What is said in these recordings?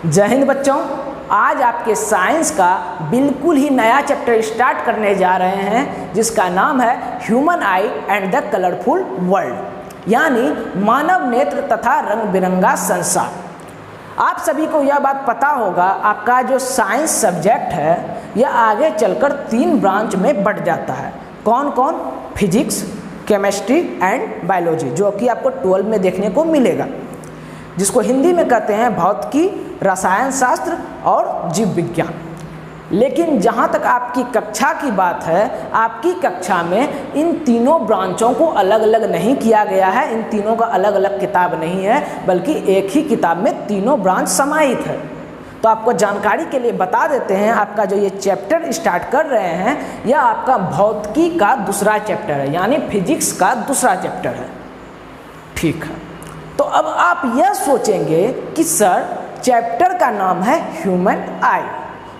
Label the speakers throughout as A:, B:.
A: जय हिंद बच्चों, आज आपके साइंस का बिल्कुल ही नया चैप्टर स्टार्ट करने जा रहे हैं जिसका नाम है human I and the colourful world, यानी मानव नेत्र तथा रंग बिरंगा संसार। आप सभी को यह बात पता होगा, आपका जो साइंस सब्जेक्ट है यह आगे चलकर 3 ब्रांच में बढ़ जाता है। कौन कौन? फिजिक्स, केमिस्ट्री एंड बायोलॉजी, जो कि आपको 12 में देखने को मिलेगा, जिसको हिंदी में कहते हैं भौतिकी, रसायन शास्त्र और जीव विज्ञान। लेकिन जहाँ तक आपकी कक्षा की बात है, आपकी कक्षा में इन तीनों ब्रांचों को अलग अलग नहीं किया गया है, इन तीनों का अलग अलग किताब नहीं है, बल्कि एक ही किताब में तीनों ब्रांच समाहित है। तो आपको जानकारी के लिए बता देते हैं, आपका जो ये चैप्टर स्टार्ट कर रहे हैं यह आपका भौतिकी का दूसरा चैप्टर है, यानी फिजिक्स का दूसरा चैप्टर है। ठीक है, तो अब आप यह सोचेंगे कि सर चैप्टर का नाम है ह्यूमन आई,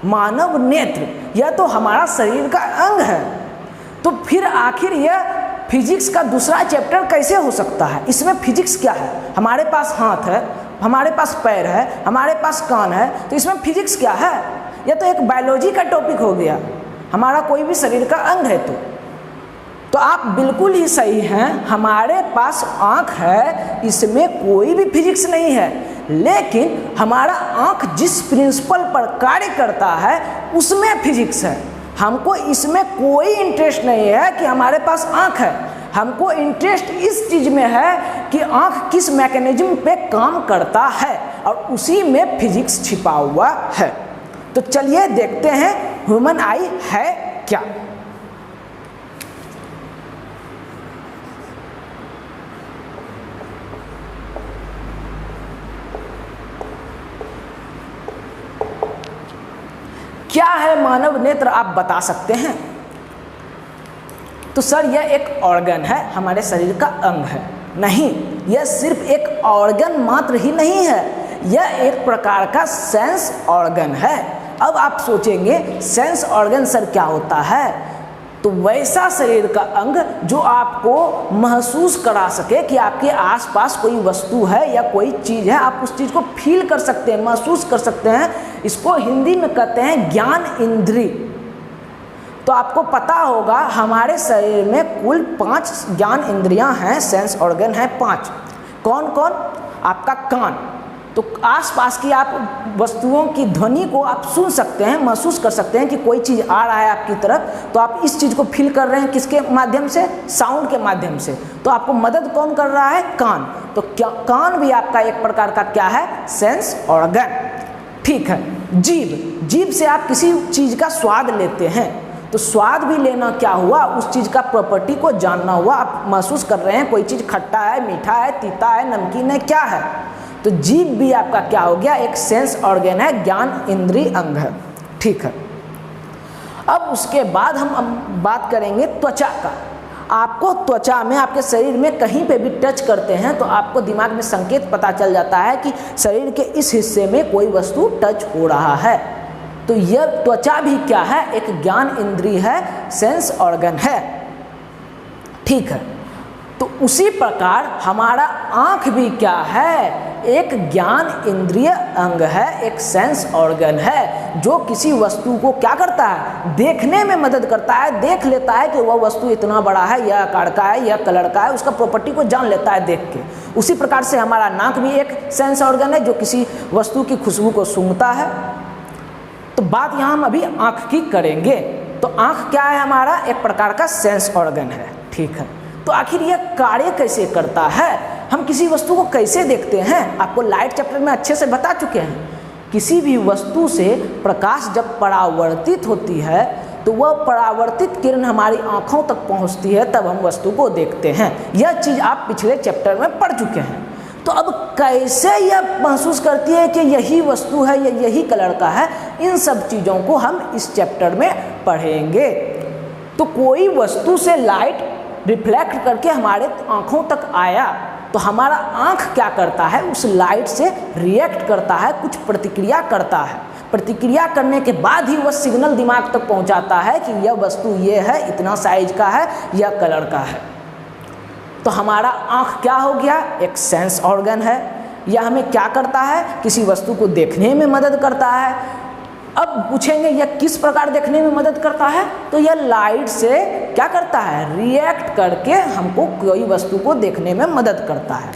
A: मानव नेत्र, यह तो हमारा शरीर का अंग है, तो फिर आखिर यह फिजिक्स का दूसरा चैप्टर कैसे हो सकता है? इसमें फिजिक्स क्या है? हमारे पास हाथ है, हमारे पास पैर है, हमारे पास कान है, तो इसमें फिजिक्स क्या है? यह तो एक बायोलॉजी का टॉपिक हो गया, हमारा कोई भी शरीर का अंग है। तो आप बिल्कुल ही सही हैं, हमारे पास आँख है, इसमें कोई भी फिजिक्स नहीं है, लेकिन हमारा आँख जिस प्रिंसिपल पर कार्य करता है उसमें फिजिक्स है। हमको इसमें कोई इंटरेस्ट नहीं है कि हमारे पास आँख है, हमको इंटरेस्ट इस चीज़ में है कि आँख किस मैकेनिज्म पे काम करता है, और उसी में फिजिक्स छिपा हुआ है। तो चलिए देखते हैं ह्यूमन आई है क्या। क्या है मानव नेत्र, आप बता सकते हैं? तो सर यह एक ऑर्गन है, हमारे शरीर का अंग है। नहीं, यह सिर्फ एक ऑर्गन मात्र ही नहीं है, यह एक प्रकार का सेंस ऑर्गन है। अब आप सोचेंगे सेंस ऑर्गन सर क्या होता है? तो वैसा शरीर का अंग जो आपको महसूस करा सके कि आपके आसपास कोई वस्तु है या कोई चीज़ है, आप उस चीज़ को फील कर सकते हैं, महसूस कर सकते हैं। इसको हिंदी में कहते हैं ज्ञान इंद्री। तो आपको पता होगा हमारे शरीर में कुल 5 ज्ञान इंद्रियां हैं, सेंस ऑर्गन हैं 5। कौन कौन? आपका कान, तो आसपास की आप वस्तुओं की ध्वनि को आप सुन सकते हैं, महसूस कर सकते हैं कि कोई चीज़ आ रहा है आपकी तरफ, तो आप इस चीज़ को फील कर रहे हैं किसके माध्यम से? साउंड के माध्यम से। तो आपको मदद कौन कर रहा है? कान। तो क्या कान भी आपका एक प्रकार का क्या है? Sense organ. ठीक है, जीभ, जीभ से आप किसी चीज़ का स्वाद लेते हैं, तो स्वाद भी लेना क्या हुआ? उस चीज़ का प्रॉपर्टी को जानना हुआ, आप महसूस कर रहे हैं कोई चीज़ खट्टा है, मीठा है, तीता है, नमकीन है, क्या है? तो जीभ भी आपका क्या हो गया? एक सेंस ऑर्गन है, ज्ञान इंद्रिय अंग है। ठीक है, अब उसके बाद हम बात करेंगे त्वचा का। आपको त्वचा में, आपके शरीर में कहीं पे भी टच करते हैं तो आपको दिमाग में संकेत पता चल जाता है कि शरीर के इस हिस्से में कोई वस्तु टच हो रहा है। तो यह त्वचा भी क्या है? एक ज्ञान इंद्रिय है, सेंस ऑर्गन है। ठीक है, तो उसी प्रकार हमारा आँख भी क्या है? एक ज्ञान इंद्रिय अंग है, एक सेंस ऑर्गन है, जो किसी वस्तु को क्या करता है? देखने में मदद करता है, देख लेता है कि वह वस्तु इतना बड़ा है, यह आकार का है, यह कलर का है, उसका प्रॉपर्टी को जान लेता है देख के। उसी प्रकार से हमारा नाक भी एक सेंस ऑर्गन है, जो किसी वस्तु की खुशबू को सूंघता है। तो बात यहाँ हम अभी आँख की करेंगे। तो आँख क्या है? हमारा एक प्रकार का सेंस ऑर्गन है। ठीक है, तो आखिर यह कार्य कैसे करता है? हम किसी वस्तु को कैसे देखते हैं? आपको लाइट चैप्टर में अच्छे से बता चुके हैं। किसी भी वस्तु से प्रकाश जब परावर्तित होती है तो वह परावर्तित किरण हमारी आँखों तक पहुँचती है, तब हम वस्तु को देखते हैं। यह चीज़ आप पिछले चैप्टर में पढ़ चुके हैं। तो अब कैसे यह महसूस करती है कि यही वस्तु है या यही कलर का है, इन सब चीज़ों को हम इस चैप्टर में पढ़ेंगे। तो कोई वस्तु से लाइट रिफ्लेक्ट करके हमारे आँखों तक आया तो हमारा आँख क्या करता है? उस लाइट से रिएक्ट करता है, कुछ प्रतिक्रिया करता है। प्रतिक्रिया करने के बाद ही वह सिग्नल दिमाग तक पहुंचाता है कि यह वस्तु ये है, इतना साइज का है, यह कलर का है। तो हमारा आँख क्या हो गया? एक सेंस ऑर्गन है। यह हमें क्या करता है, किसी वस्तु को देखने में मदद करता है। अब पूछेंगे यह किस प्रकार देखने में मदद करता है, तो यह लाइट से क्या करता है, रिएक्ट करके हमको कोई वस्तु को देखने में मदद करता है।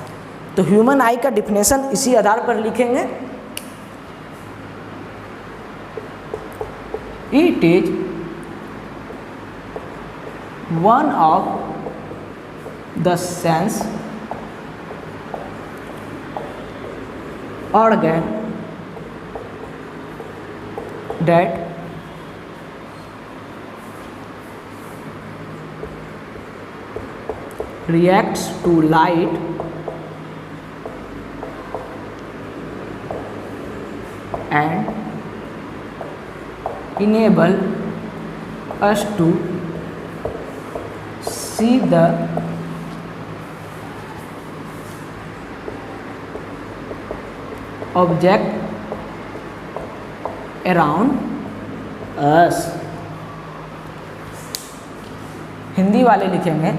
A: तो ह्यूमन आई का डिफिनेशन इसी आधार पर लिखेंगे, it is one of the sense organ that reacts to light and enable us to see the object around us। Hindi वाले लिखेंगे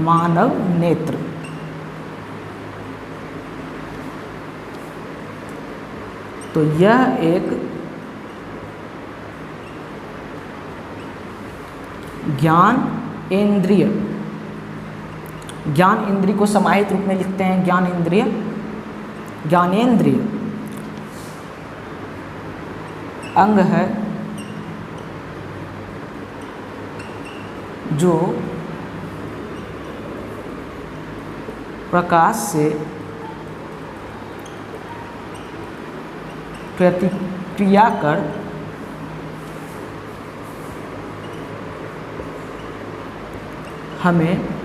A: मानव नेत्र। तो यह एक ज्ञान इंद्रिय, ज्ञान इंद्रिय को समाहित रूप में लिखते हैं ज्ञान इंद्रिय, ज्ञानेंद्रिय अंग है जो प्रकाश से प्रतिक्रिया कर हमें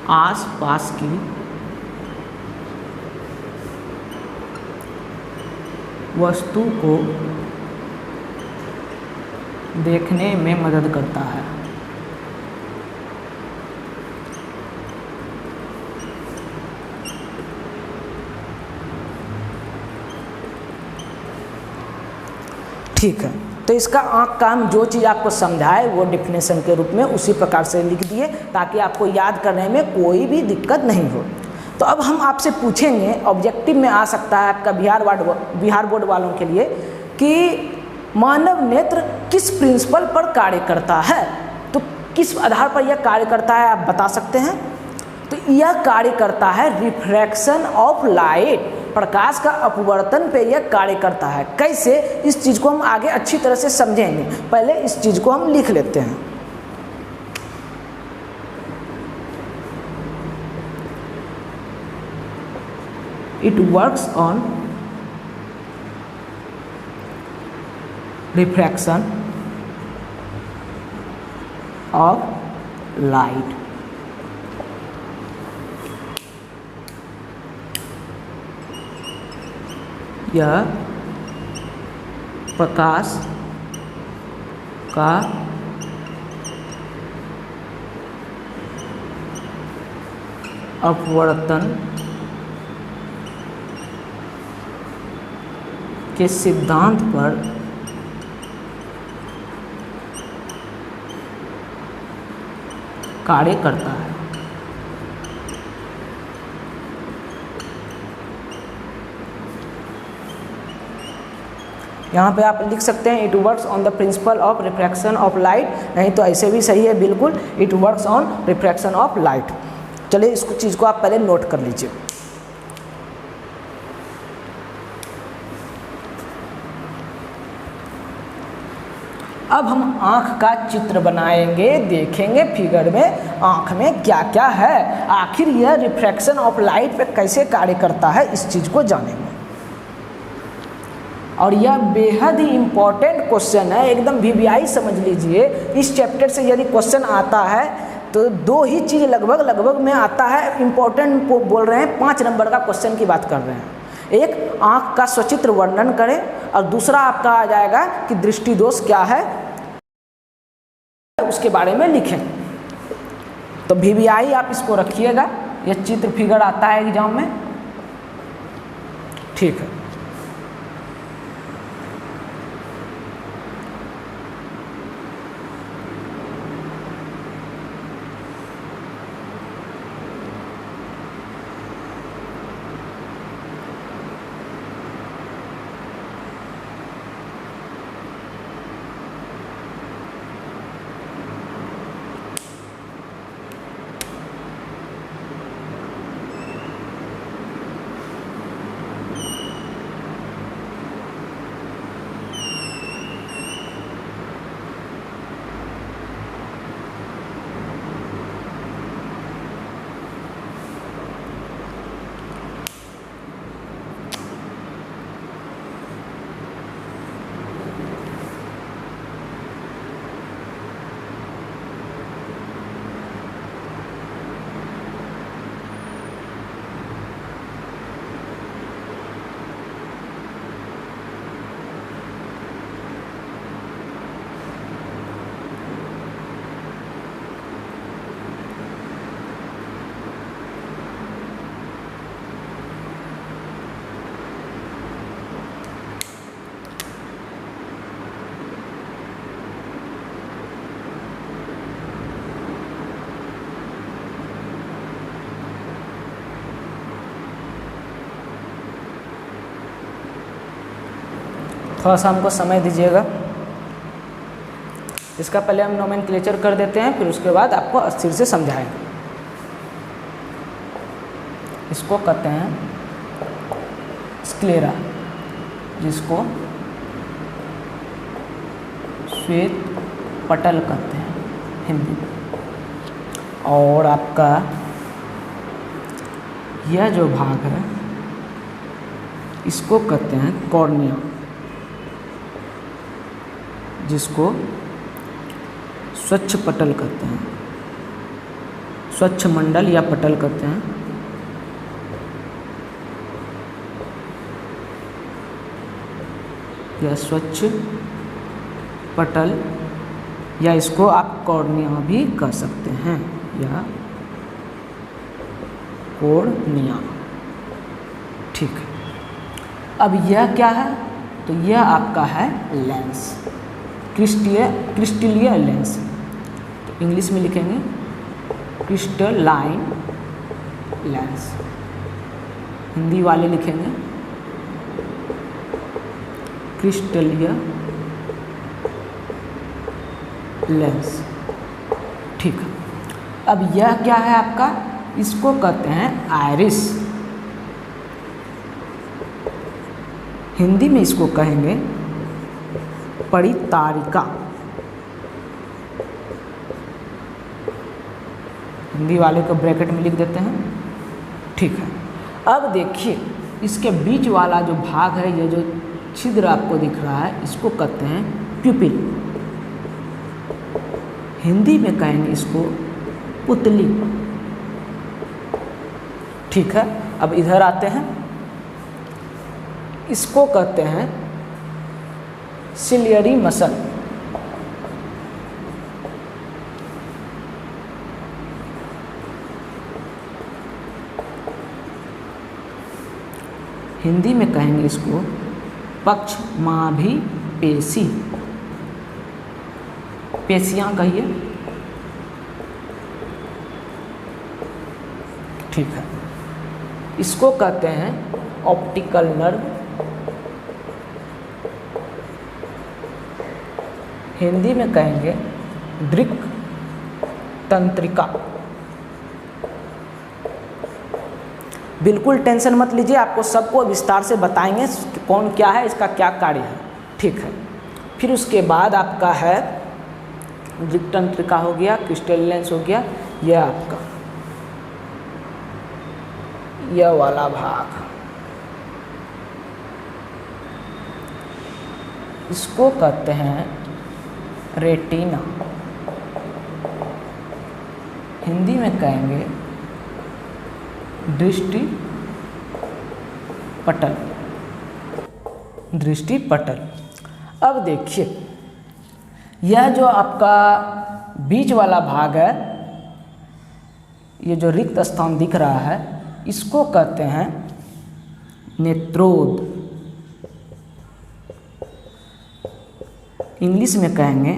A: आसपास की वस्तु को देखने में मदद करता है। ठीक है, तो इसका आँख कान जो चीज़ आपको समझाए वो डिफिनेशन के रूप में उसी प्रकार से लिख दिए ताकि आपको याद करने में कोई भी दिक्कत नहीं हो। तो अब हम आपसे पूछेंगे, ऑब्जेक्टिव में आ सकता है आपका बिहार बोर्ड वालों के लिए, कि मानव नेत्र किस प्रिंसिपल पर कार्य करता है, तो किस आधार पर यह कार्य करता है आप बता सकते हैं। तो यह कार्य करता है रिफ्रैक्शन ऑफ लाइट, प्रकाश का अपवर्तन पे यह कार्य करता है। कैसे, इस चीज़ को हम आगे अच्छी तरह से समझेंगे, पहले इस चीज़ को हम लिख लेते हैं। It works on refraction of light. यह प्रकाश का अपवर्तन के सिद्धांत पर कार्य करता है। यहाँ पे आप लिख सकते हैं it works on the principle of refraction of light, नहीं तो ऐसे भी सही है बिल्कुल, it works on refraction of light. चलिए इसको चीज़ को आप पहले नोट कर लीजिए। अब हम आँख का चित्र बनाएंगे, देखेंगे फिगर में आँख में क्या क्या है, आखिर यह रिफ्रैक्शन ऑफ लाइट पे कैसे कार्य करता है, इस चीज़ को जानेंगे। और यह बेहद ही इम्पॉर्टेंट क्वेश्चन है, एकदम वीवीआई समझ लीजिए। इस चैप्टर से यदि क्वेश्चन आता है तो दो ही चीज़ लगभग में आता है, इम्पॉर्टेंट बोल रहे हैं, 5 नंबर का क्वेश्चन की बात कर रहे हैं। एक आँख का सचित्र वर्णन करें और दूसरा आपका आ जाएगा कि दृष्टि दोष क्या है, उसके बारे में लिखें। तो वीवीआई आप इसको रखिएगा, यह चित्र फिगर आता है एग्जाम में, ठीक है। थोड़ा सा हमको समय दीजिएगा। इसका पहले हम नोमेनक्लेचर कर देते हैं, फिर उसके बाद आपको अस्थिर से समझाएंगे। इसको कहते हैं स्क्लेरा, जिसको श्वेत पटल कहते हैं हिंदी में। और आपका यह जो भाग है इसको कहते हैं कॉर्निया, जिसको स्वच्छ पटल कहते हैं, स्वच्छ मंडल या पटल कहते हैं। या स्वच्छ पटल, या इसको आप कॉर्निया भी कह सकते हैं, या कॉर्निया। ठीक है, अब यह क्या है? तो यह आपका है लेंस, क्रिस्टलीय लेंस। तो इंग्लिश में लिखेंगे क्रिस्टलाइन लेंस, हिंदी वाले लिखेंगे क्रिस्टलीय लेंस। ठीक है, अब यह क्या है आपका? इसको कहते हैं आइरिस, हिंदी में इसको कहेंगे परितारिका। हिंदी वाले को ब्रैकेट में लिख देते हैं। ठीक है, अब देखिए इसके बीच वाला जो भाग है, ये जो छिद्र आपको दिख रहा है, इसको कहते हैं प्यूपिल। हिंदी में कहेंगे इसको पुतली। ठीक है, अब इधर आते हैं, इसको कहते हैं सिलियरी मसल। हिंदी में कहेंगे इसको पक्षमाभि पेशी, पेशियां कहिए। ठीक है, इसको कहते हैं ऑप्टिकल नर्व। हिंदी में कहेंगे दृक् तंत्रिका। बिल्कुल टेंशन मत लीजिए, आपको सबको विस्तार से बताएंगे कि कौन क्या है, इसका क्या कार्य है। ठीक है, फिर उसके बाद आपका है दृक् तंत्रिका हो गया, क्रिस्टल लेंस हो गया, यह आपका यह वाला भाग, इसको कहते हैं रेटिना। हिंदी में कहेंगे दृष्टि पटल, दृष्टि पटल। अब देखिए यह जो आपका बीच वाला भाग है, ये जो रिक्त स्थान दिख रहा है, इसको कहते हैं नेत्रोद। इंग्लिश में कहेंगे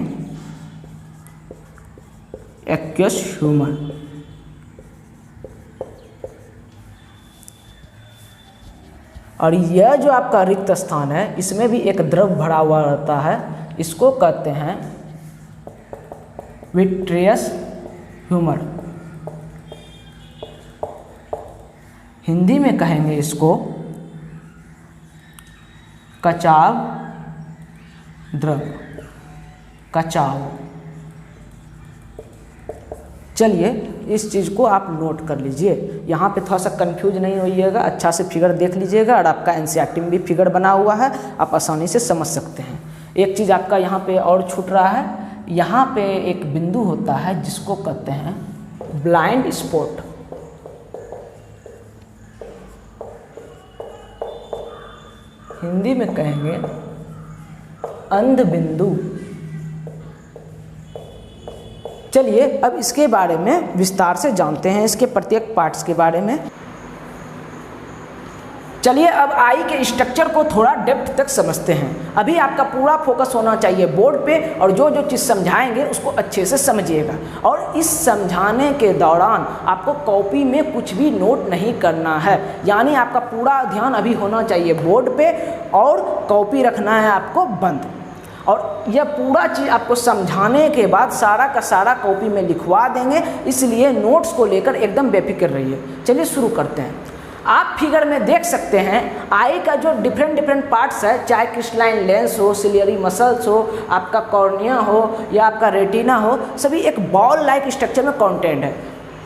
A: एक्वस ह्यूमर। और यह जो आपका रिक्त स्थान है, इसमें भी एक द्रव भरा हुआ रहता है, इसको कहते हैं विट्रियस ह्यूमर। हिंदी में कहेंगे इसको कचाव द्रव, कचाव। चलिए इस चीज़ को आप नोट कर लीजिए, यहाँ पे थोड़ा सा कंफ्यूज नहीं होइएगा, अच्छा से फिगर देख लीजिएगा। और आपका एनसीईआरटी में भी फिगर बना हुआ है, आप आसानी से समझ सकते हैं। एक चीज़ आपका यहाँ पे और छूट रहा है, यहाँ पे एक बिंदु होता है जिसको कहते हैं ब्लाइंड स्पॉट। हिंदी में कहेंगे अंध बिंदु। चलिए अब इसके बारे में विस्तार से जानते हैं, इसके प्रत्येक पार्ट्स के बारे में। चलिए अब आई के स्ट्रक्चर को थोड़ा डेप्थ तक समझते हैं। अभी आपका पूरा फोकस होना चाहिए बोर्ड पे, और जो जो चीज़ समझाएंगे उसको अच्छे से समझिएगा। और इस समझाने के दौरान आपको कॉपी में कुछ भी नोट नहीं करना है, यानी आपका पूरा ध्यान अभी होना चाहिए बोर्ड पे, और कॉपी रखना है आपको बंद। और यह पूरा चीज़ आपको समझाने के बाद सारा का सारा कॉपी में लिखवा देंगे, इसलिए नोट्स को लेकर एकदम बेफिक्र रहिए। चलिए शुरू करते हैं। आप फिगर में देख सकते हैं आई का जो डिफरेंट पार्ट्स है, चाहे क्रिस्टलाइन लेंस हो, सिलियरी मसल्स हो, आपका कॉर्निया हो या आपका रेटिना हो, सभी एक बॉल लाइक स्ट्रक्चर में कंटेंट है।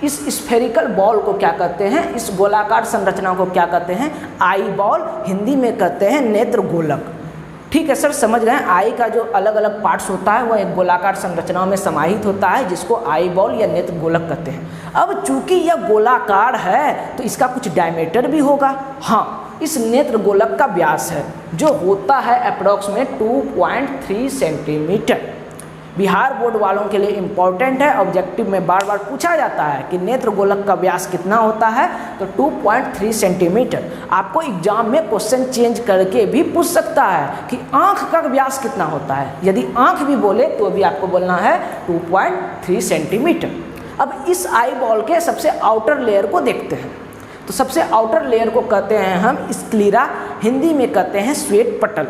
A: इस स्फेरिकल बॉल को क्या कहते हैं, इस गोलाकार संरचना को क्या कहते हैं, आई बॉल, हिंदी में कहते हैं नेत्र गोलक। ठीक है सर, समझ गए। आई का जो अलग अलग पार्ट्स होता है वह एक गोलाकार संरचना में समाहित होता है, जिसको आई बॉल या नेत्र गोलक कहते हैं। अब चूंकि यह गोलाकार है तो इसका कुछ डायमीटर भी होगा। हाँ, इस नेत्र गोलक का व्यास है जो होता है अप्रॉक्सीमेट 2.3 सेंटीमीटर। बिहार बोर्ड वालों के लिए इम्पॉर्टेंट है, ऑब्जेक्टिव में बार बार पूछा जाता है कि नेत्र गोलक का व्यास कितना होता है, तो 2.3 सेंटीमीटर। आपको एग्जाम में क्वेश्चन चेंज करके भी पूछ सकता है कि आँख का व्यास कितना होता है। यदि आँख भी बोले तो भी आपको बोलना है 2.3 सेंटीमीटर। अब इस आई बॉल के सबसे आउटर लेयर को देखते हैं। तो सबसे आउटर लेयर को कहते हैं हम स्क्लीरा, हिंदी में कहते हैं श्वेत पटल।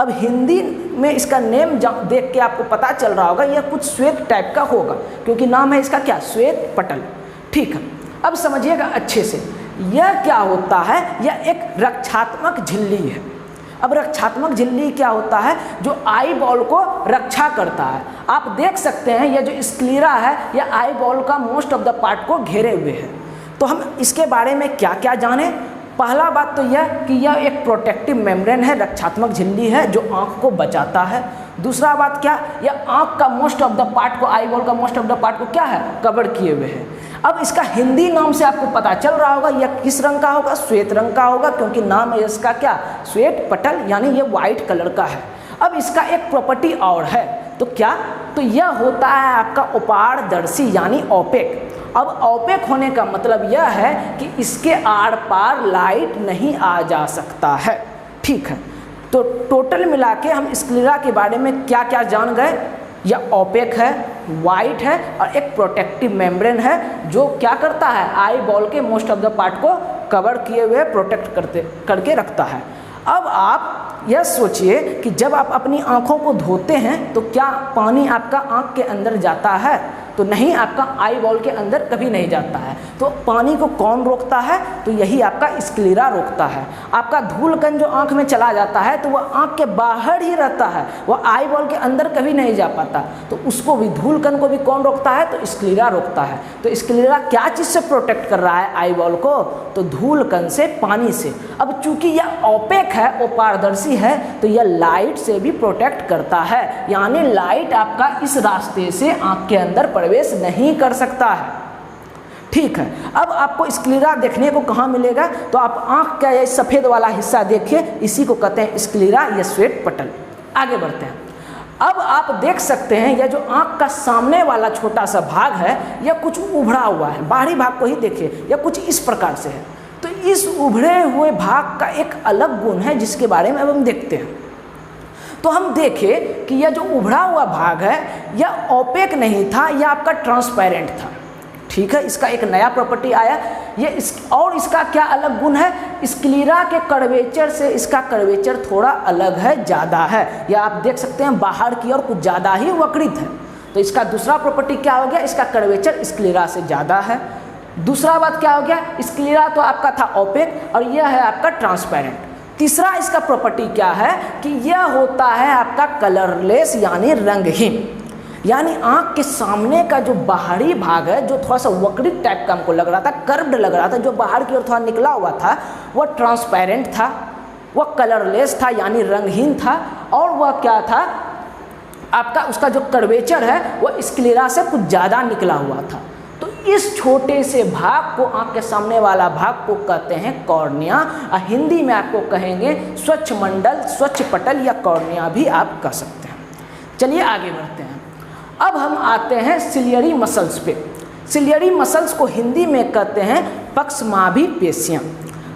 A: अब हिंदी में इसका नेम देख के आपको पता चल रहा होगा यह कुछ श्वेत टाइप का होगा, क्योंकि नाम है इसका क्या, श्वेत पटल। ठीक है, अब समझिएगा अच्छे से, यह क्या होता है, यह एक रक्षात्मक झिल्ली है। अब रक्षात्मक झिल्ली क्या होता है, जो आई बॉल को रक्षा करता है। आप देख सकते हैं यह जो स्क्लीरा है यह आई बॉल का मोस्ट ऑफ द पार्ट को घेरे हुए है। तो हम इसके बारे में क्या क्या जाने। पहला बात तो यह कि यह एक प्रोटेक्टिव मेम्ब्रेन है, रक्षात्मक झिल्ली है जो आँख को बचाता है। दूसरा बात क्या, यह आँख का मोस्ट ऑफ द पार्ट को, आई बॉल का मोस्ट ऑफ द पार्ट को क्या है, कवर किए हुए है। अब इसका हिंदी नाम से आपको पता चल रहा होगा यह किस रंग का होगा, श्वेत रंग का होगा, क्योंकि नाम है इसका क्या, श्वेत पटल, यानी ये वाइट कलर का है। अब इसका एक प्रॉपर्टी और है, तो क्या, तो यह होता है आपका अपारदर्शी यानी ओपेक। अब ओपेक होने का मतलब यह है कि इसके आर पार लाइट नहीं आ जा सकता है। ठीक है, तो टोटल मिला के हम स्क्लीरा के बारे में क्या क्या जान गए। यह ओपेक है, वाइट है, और एक प्रोटेक्टिव मेम्ब्रेन है जो क्या करता है, आई बॉल के मोस्ट ऑफ द पार्ट को कवर किए हुए प्रोटेक्ट करके रखता है। अब आप यह सोचिए कि जब आप अपनी आँखों को धोते हैं तो क्या पानी आपका आँख के अंदर जाता है, तो नहीं, आपका आई बॉल के अंदर कभी नहीं जाता है। तो पानी को कौन रोकता है, तो यही आपका स्क्लीरा रोकता है। आपका धूल कण जो आँख में चला जाता है तो वह आँख के बाहर ही रहता है, वह आई बॉल के अंदर कभी नहीं जा पाता। तो उसको भी, धूल कण को भी कौन रोकता है, तो स्क्लीरा रोकता है। तो स्क्लीरा क्या चीज़ से प्रोटेक्ट कर रहा है आई बॉल को, तो धूल कण से, पानी से। अब चूंकि यह ओपेक है, अपारदर्शी है, तो यह लाइट से भी प्रोटेक्ट करता है, यानी लाइट आपका इस रास्ते से आँख के अंदर प्रवेश नहीं कर सकता है। ठीक है, अब आपको स्क्लीरा देखने को कहाँ मिलेगा, तो आप आँख का ये सफ़ेद वाला हिस्सा देखिए, इसी को कहते हैं स्क्लीरा या श्वेत पटल। आगे बढ़ते हैं। अब आप देख सकते हैं यह जो आँख का सामने वाला छोटा सा भाग है यह कुछ उभड़ा हुआ है। बाहरी भाग को ही देखिए, यह कुछ इस प्रकार से है। तो इस उभड़े हुए भाग का एक अलग गुण है जिसके बारे में अब हम देखते हैं। तो हम देखें कि यह जो उभड़ा हुआ भाग है यह ओपेक नहीं था, यह आपका ट्रांसपेरेंट था। ठीक है, इसका एक नया प्रॉपर्टी आया। और इसका क्या अलग गुण है, स्क्लीरा के कर्वेचर से इसका कर्वेचर थोड़ा अलग है, ज़्यादा है। यह आप देख सकते हैं बाहर की ओर कुछ ज़्यादा ही वक्रित है। तो इसका दूसरा प्रॉपर्टी क्या हो गया, इसका कर्वेचर स्क्लीरा से ज़्यादा है। दूसरा बात क्या हो गया, स्क्लीरा तो आपका था ओपेक और यह है आपका ट्रांसपेरेंट। तीसरा इसका प्रॉपर्टी क्या है कि यह होता है आपका कलरलेस यानी रंगहीन, यानी आँख के सामने का जो बाहरी भाग है जो थोड़ा सा वक्रित टाइप का हमको लग रहा था, कर्व्ड लग रहा था, जो बाहर की ओर थोड़ा निकला हुआ था, वह ट्रांसपेरेंट था, वह कलरलेस था यानी रंगहीन था, और वह क्या था आपका, उसका जो कर्वेचर है वह स्क्लीरा से कुछ ज़्यादा निकला हुआ था। तो इस छोटे से भाग को, आँख के सामने वाला भाग को कहते हैं कॉर्निया, और हिंदी में आपको कहेंगे स्वच्छ मंडल, स्वच्छ पटल या कॉर्निया भी आप कह सकते हैं। चलिए आगे बढ़ते हैं। अब हम आते हैं सिलियरी मसल्स पे। सिलियरी मसल्स को हिंदी में कहते हैं पक्षमाभी पेशियाँ।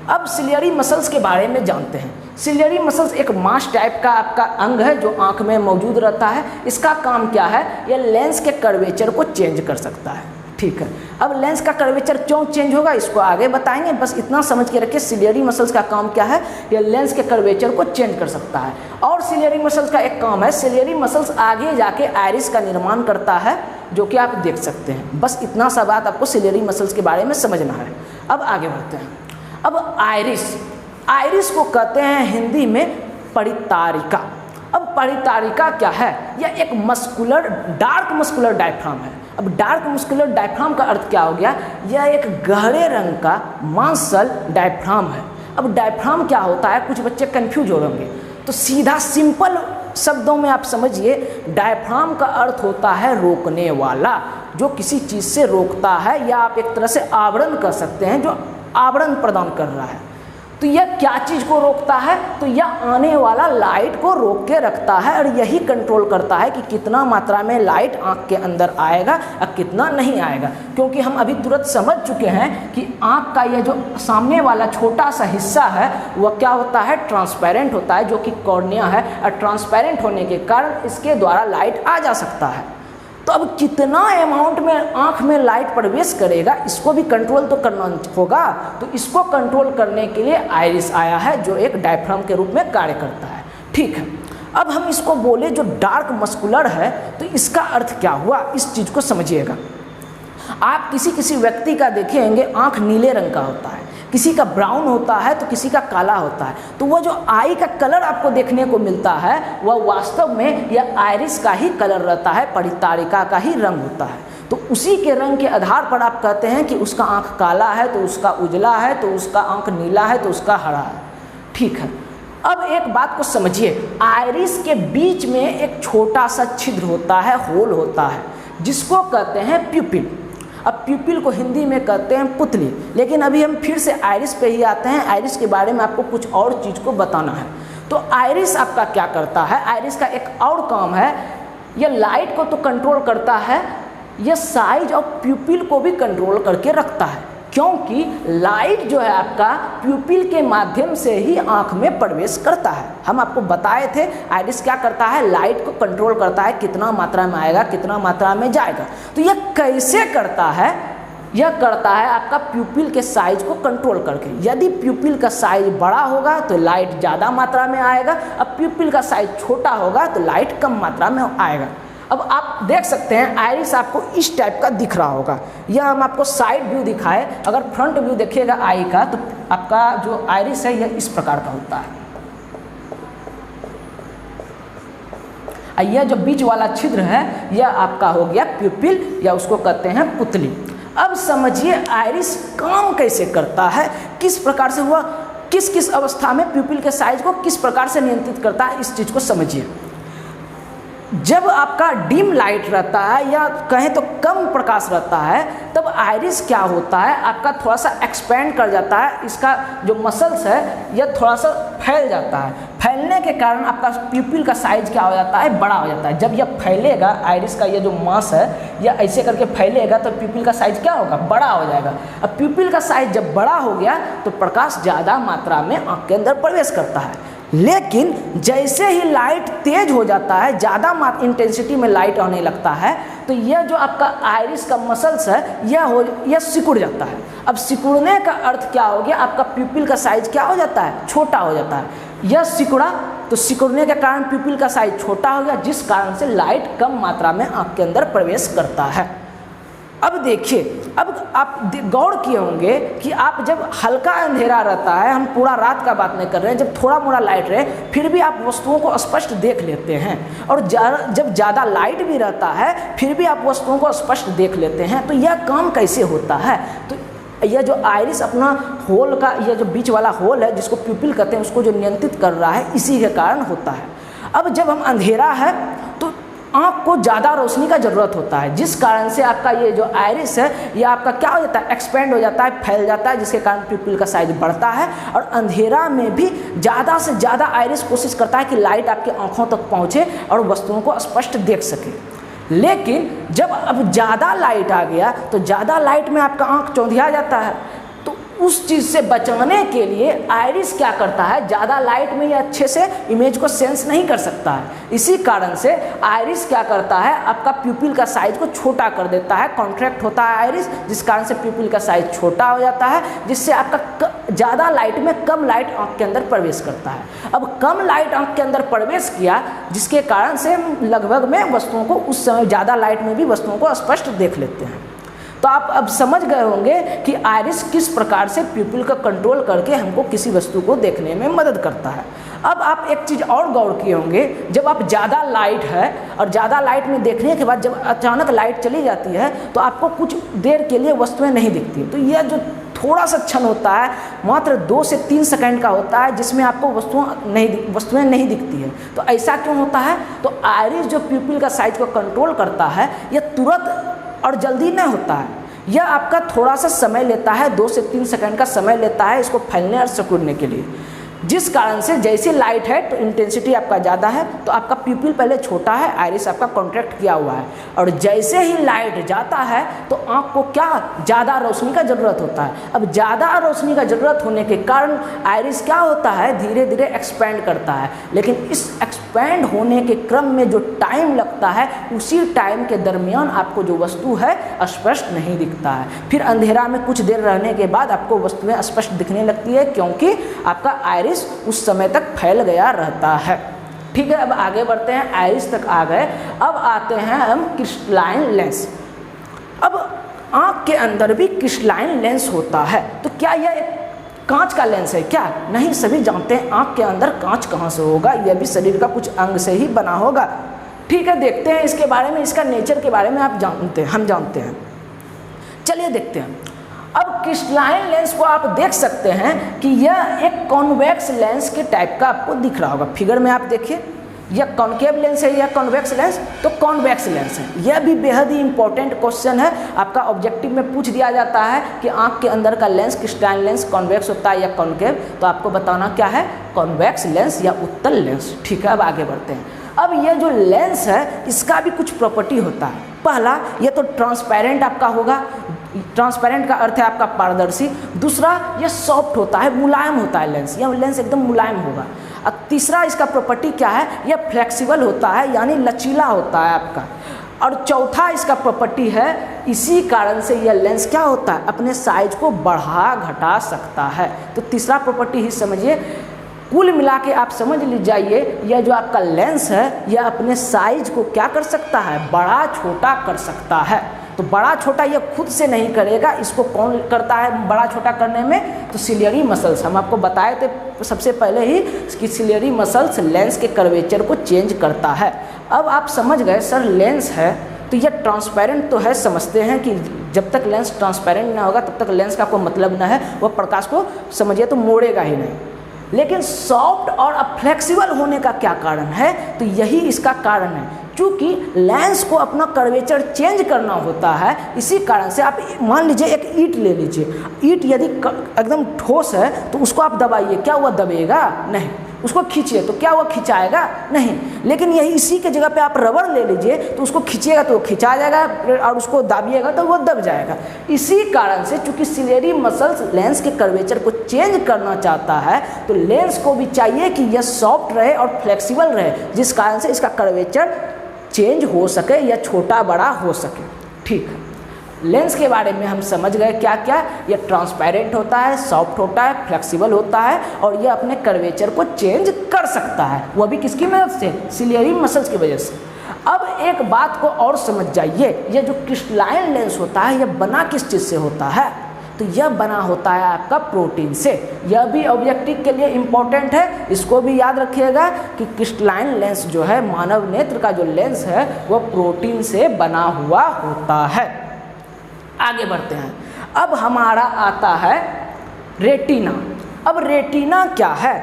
A: अब सिलियरी मसल्स के बारे में जानते हैं। सिलियरी मसल्स एक मास टाइप का आपका अंग है जो आंख में मौजूद रहता है। इसका काम क्या है, यह लेंस के कर्वेचर को चेंज कर सकता है। ठीक है, अब लेंस का कर्वेचर क्यों चेंज होगा इसको आगे बताएंगे, बस इतना समझ के रखिए सिलियरी मसल्स का काम क्या है, यह लेंस के कर्वेचर को चेंज कर सकता है। और सिलियरी मसल्स का एक काम है, सिलियरी मसल्स आगे जाके आइरिस का निर्माण करता है जो कि आप देख सकते हैं। बस इतना सा बात आपको सिलियरी मसल्स के बारे में समझना है। अब आगे बढ़ते हैं। अब आइरिस को कहते हैं हिंदी में परितारिका। अब परितारिका क्या है, यह एक डार्क मस्कुलर डायफ्राम है। अब डार्क मस्कुलर डायफ्राम का अर्थ क्या हो गया, यह एक गहरे रंग का मांसल डायफ्राम है। अब डायफ्राम क्या होता है, कुछ बच्चे कंफ्यूज हो होंगे, तो सीधा सिंपल शब्दों में आप समझिए, डायफ्राम का अर्थ होता है रोकने वाला, जो किसी चीज़ से रोकता है, या आप एक तरह से आवरण कर सकते हैं, जो आवरण प्रदान कर रहा है। तो यह क्या चीज़ को रोकता है, तो यह आने वाला लाइट को रोक के रखता है और यही कंट्रोल करता है कि कितना मात्रा में लाइट आँख के अंदर आएगा और कितना नहीं आएगा। क्योंकि हम अभी तुरंत समझ चुके हैं कि आँख का यह जो सामने वाला छोटा सा हिस्सा है वह क्या होता है, ट्रांसपेरेंट होता है, जो कि कॉर्निया है, और ट्रांसपेरेंट होने के कारण इसके द्वारा लाइट आ जा सकता है। तो अब कितना अमाउंट में आँख में लाइट प्रवेश करेगा इसको भी कंट्रोल तो करना होगा। तो इसको कंट्रोल करने के लिए आइरिस आया है, जो एक डायफ्राम के रूप में कार्य करता है। ठीक है, अब हम इसको बोले जो डार्क मस्कुलर है, तो इसका अर्थ क्या हुआ, इस चीज़ को समझिएगा। आप किसी व्यक्ति का देखेंगे आँख नीले रंग का होता है, किसी का ब्राउन होता है तो किसी का काला होता है। तो वो जो आई का कलर आपको देखने को मिलता है वह वास्तव में यह आइरिस का ही कलर रहता है, परितारिका का ही रंग होता है। तो उसी के रंग के आधार पर आप कहते हैं कि उसका आँख काला है तो उसका उजला है, तो उसका आँख नीला है तो उसका हरा है। ठीक है, अब एक बात को समझिए, आइरिस के बीच में एक छोटा सा छिद्र होता है, होल होता है, जिसको कहते हैं प्यूपिल। अब प्यूपिल को हिंदी में कहते हैं पुतली। लेकिन अभी हम फिर से आइरिस पे ही आते हैं, आइरिस के बारे में आपको कुछ और चीज़ को बताना है। तो आइरिस आपका क्या करता है, आइरिस का एक और काम है, यह लाइट को तो कंट्रोल करता है, यह साइज ऑफ प्यूपिल को भी कंट्रोल करके रखता है। क्योंकि लाइट जो है आपका प्यूपिल के माध्यम से ही आँख में प्रवेश करता है। हम आपको बताए थे आइरिस क्या करता है, लाइट को कंट्रोल करता है, कितना मात्रा में आएगा कितना मात्रा में जाएगा। तो यह कैसे करता है, यह करता है आपका प्यूपिल के साइज को कंट्रोल करके। यदि प्यूपिल का साइज बड़ा होगा तो लाइट ज़्यादा मात्रा में आएगा, अब प्यूपिल का साइज छोटा होगा तो लाइट कम मात्रा में आएगा। अब आप देख सकते हैं आइरिस आपको इस टाइप का दिख रहा होगा। यह हम आपको साइड व्यू दिखाए, अगर फ्रंट व्यू देखिएगा आई का तो आपका जो आइरिस है यह इस प्रकार का होता है। यह जो बीच वाला छिद्र है यह आपका हो गया प्यूपिल, या उसको कहते हैं पुतली। अब समझिए आइरिस काम कैसे करता है, किस प्रकार से हुआ, किस किस अवस्था में प्यूपिल के साइज को किस प्रकार से नियंत्रित करता है, इस चीज़ को समझिए। जब आपका डिम लाइट रहता है या कहें तो कम प्रकाश रहता है, तब आइरिस क्या होता है आपका थोड़ा सा एक्सपेंड कर जाता है, इसका जो मसल्स है यह थोड़ा सा फैल जाता है। फैलने के कारण आपका प्यूपिल का साइज क्या हो जाता है, बड़ा हो जाता है। जब यह फैलेगा, आइरिस का यह जो मांस है यह ऐसे करके फैलेगा तो प्यूपिल का साइज क्या होगा, बड़ा हो जाएगा। अब प्यूपिल का साइज जब बड़ा हो गया तो प्रकाश ज़्यादा मात्रा में आँख के अंदर प्रवेश करता है। लेकिन जैसे ही लाइट तेज हो जाता है, ज़्यादा इंटेंसिटी में लाइट आने लगता है, तो यह जो आपका आइरिस का मसल्स है यह सिकुड़ जाता है। अब सिकुड़ने का अर्थ क्या हो गया, आपका प्यूपिल का साइज क्या हो जाता है, छोटा हो जाता है। यह सिकुड़ा तो सिकुड़ने के कारण प्यूपिल का साइज छोटा हो गया, जिस कारण से लाइट कम मात्रा में आँख के अंदर प्रवेश करता है। अब देखिए, अब आप गौर किए होंगे कि आप जब हल्का अंधेरा रहता है, हम पूरा रात का बात नहीं कर रहे हैं, जब थोड़ा मोड़ा लाइट रहे फिर भी आप वस्तुओं को स्पष्ट देख लेते हैं, और जब ज़्यादा लाइट भी रहता है फिर भी आप वस्तुओं को स्पष्ट देख लेते हैं। तो यह काम कैसे होता है, तो यह जो आइरिस अपना होल का, यह जो बीच वाला होल है जिसको प्यूपिल कहते हैं, उसको जो नियंत्रित कर रहा है, इसी के कारण होता है। अब जब हम अंधेरा है तो आँख को ज़्यादा रोशनी का ज़रूरत होता है, जिस कारण से आपका ये जो आइरिस है ये आपका क्या हो जाता है, एक्सपेंड हो जाता है, फैल जाता है, जिसके कारण प्यूपिल का साइज बढ़ता है। और अंधेरा में भी ज़्यादा से ज़्यादा आइरिस कोशिश करता है कि लाइट आपके आँखों तक पहुँचे और वस्तुओं को स्पष्ट देख सके। लेकिन जब अब ज़्यादा लाइट आ गया तो ज़्यादा लाइट में आपका आँख चौंधिया जाता है, तो उस चीज़ से बचाने के लिए आइरिस क्या करता है, ज़्यादा लाइट में ये अच्छे से इमेज को सेंस नहीं कर सकता है। इसी कारण से आइरिस क्या करता है, आपका प्यूपिल का साइज को छोटा कर देता है, कॉन्ट्रैक्ट होता है आइरिस, जिस कारण से प्यूपिल का साइज छोटा हो जाता है, जिससे आपका ज़्यादा लाइट में कम लाइट आँख के अंदर प्रवेश करता है। अब कम लाइट आँख के अंदर प्रवेश किया, जिसके कारण से लगभग में वस्तुओं को उस समय ज़्यादा लाइट में भी वस्तुओं को स्पष्ट देख लेते हैं। तो आप अब समझ गए होंगे कि आइरिस किस प्रकार से प्यूपिल का कंट्रोल करके हमको किसी वस्तु को देखने में मदद करता है। अब आप एक चीज़ और गौर किए होंगे, जब आप ज़्यादा लाइट है और ज़्यादा लाइट में देखने के बाद जब अचानक लाइट चली जाती है तो आपको कुछ देर के लिए वस्तुएं नहीं दिखती। तो यह जो थोड़ा सा क्षण होता है, मात्र 2 से 3 सेकंड का होता है, जिसमें आपको वस्तुएं नहीं दिखती है। तो ऐसा क्यों होता है? तो आइरिस जो प्यूपिल का साइज को कंट्रोल करता है, यह तुरंत और जल्दी नहीं होता है, यह आपका थोड़ा सा समय लेता है, 2 से 3 सेकंड का समय लेता है इसको फैलने और सिकुड़ने के लिए। जिस कारण से जैसे लाइट है तो इंटेंसिटी आपका ज़्यादा है, तो आपका प्यूपिल पहले छोटा है, आइरिस आपका कॉन्ट्रैक्ट किया हुआ है, और जैसे ही लाइट जाता है तो आँख को क्या ज़्यादा रोशनी का ज़रूरत होता है। अब ज़्यादा रोशनी का ज़रूरत होने के कारण आइरिस क्या होता है, धीरे धीरे एक्सपैंड करता है, लेकिन इस एक्सपैंड होने के क्रम में जो टाइम लगता है, उसी टाइम के दरमियान आपको जो वस्तु है स्पष्ट नहीं दिखता है। फिर अंधेरा में कुछ देर रहने के बाद आपको वस्तुएं स्पष्ट दिखने लगती है, क्योंकि आपका आइरिस उस समय तक फैल गया रहता है। ठीक है, अब आगे बढ़ते हैं, आइरिस तक आ गए, अब आते हैं हम क्रिस्टलाइन लेंस। अब आँख के अंदर भी क्रिस्टलाइन लेंस होता है, तो क्या यह एक कांच का लेंस है क्या? नहीं, सभी जानते हैं आँख के अंदर कांच कहाँ से होगा, यह भी शरीर का कुछ अंग से ही बना होगा। ठीक है, देखते हैं इसके बारे में, इसका नेचर के बारे में हम जानते हैं। चलिए देखते हैं। अब क्रिस्टलाइन लेंस को आप देख सकते हैं कि यह एक कॉन्वेक्स लेंस के टाइप का आपको दिख रहा होगा। फिगर में आप देखिए, यह कॉन्केव लेंस है या कॉन्वेक्स लेंस, तो कॉन्वेक्स लेंस है। यह भी बेहद ही इंपॉर्टेंट क्वेश्चन है, आपका ऑब्जेक्टिव में पूछ दिया जाता है कि आंख के अंदर का लेंस क्रिस्टलाइन लेंस कॉन्वेक्स होता है या कॉन्केव, तो आपको बताना क्या है, कॉन्वेक्स लेंस या उत्तल लेंस। ठीक है, अब आगे बढ़ते हैं। अब यह जो लेंस है इसका भी कुछ प्रॉपर्टी होता है। पहला, यह तो ट्रांसपेरेंट आपका होगा, ट्रांसपेरेंट का अर्थ है आपका पारदर्शी। दूसरा, यह सॉफ्ट होता है, मुलायम होता है लेंस, यह लेंस एकदम मुलायम होगा। अब तीसरा इसका प्रॉपर्टी क्या है, यह फ्लेक्सिबल होता है, यानी लचीला होता है आपका। और चौथा इसका प्रॉपर्टी है, इसी कारण से यह लेंस क्या होता है, अपने साइज को बढ़ा घटा सकता है। तो तीसरा प्रॉपर्टी ही समझिए। कुल मिला के आप समझ लीजिए, यह जो आपका लेंस है यह अपने साइज को क्या कर सकता है, बड़ा छोटा कर सकता है। तो बड़ा छोटा ये खुद से नहीं करेगा, इसको कौन करता है बड़ा छोटा करने में, तो सिलियरी मसल्स। हम आपको बताए थे सबसे पहले ही कि सिलियरी मसल्स लेंस के कर्वेचर को चेंज करता है। अब आप समझ गए सर लेंस है तो यह ट्रांसपेरेंट तो है, समझते हैं कि जब तक लेंस ट्रांसपेरेंट ना होगा तब तक लेंस का कोई मतलब ना है, वह प्रकाश को समझिए तो मोड़ेगा ही नहीं। लेकिन सॉफ्ट और फ्लेक्सिबल होने का क्या कारण है, तो यही इसका कारण है, क्योंकि लेंस को अपना कर्वेचर चेंज करना होता है। इसी कारण से आप मान लीजिए एक ईंट ले लीजिए, ईंट यदि एकदम ठोस है तो उसको आप दबाइए, क्या हुआ, दबेगा नहीं। उसको खींचिए तो क्या हुआ, खिंचाएगा नहीं। लेकिन यही इसी के जगह पे आप रबर ले लीजिए तो उसको खींचिएगा तो वो खिंचा जाएगा, और उसको दाबिएगा तो वो दब जाएगा। इसी कारण से चूंकि सिलियरी मसल्स लेंस के कर्वेचर को चेंज करना चाहता है, तो लेंस को भी चाहिए कि यह सॉफ्ट रहे और फ्लेक्सिबल रहे, जिस कारण से इसका कर्वेचर चेंज हो सके या छोटा बड़ा हो सके। ठीक है, लेंस के बारे में हम समझ गए क्या क्या, ये ट्रांसपेरेंट होता है, सॉफ्ट होता है, फ्लेक्सिबल होता है, और ये अपने कर्वेचर को चेंज कर सकता है, वो भी किसकी मदद से, सिलियरी मसल्स की वजह से। अब एक बात को और समझ जाइए, ये जो क्रिस्टलाइन लेंस होता है यह बना किस चीज़ से होता है, तो यह बना होता है आपका प्रोटीन से। यह भी ऑब्जेक्टिव के लिए इम्पोर्टेंट है, इसको भी याद रखिएगा कि क्रिस्टलाइन लेंस जो है, मानव नेत्र का जो लेंस है वह प्रोटीन से बना हुआ होता है। आगे बढ़ते हैं। अब हमारा आता है रेटिना। अब रेटिना क्या है,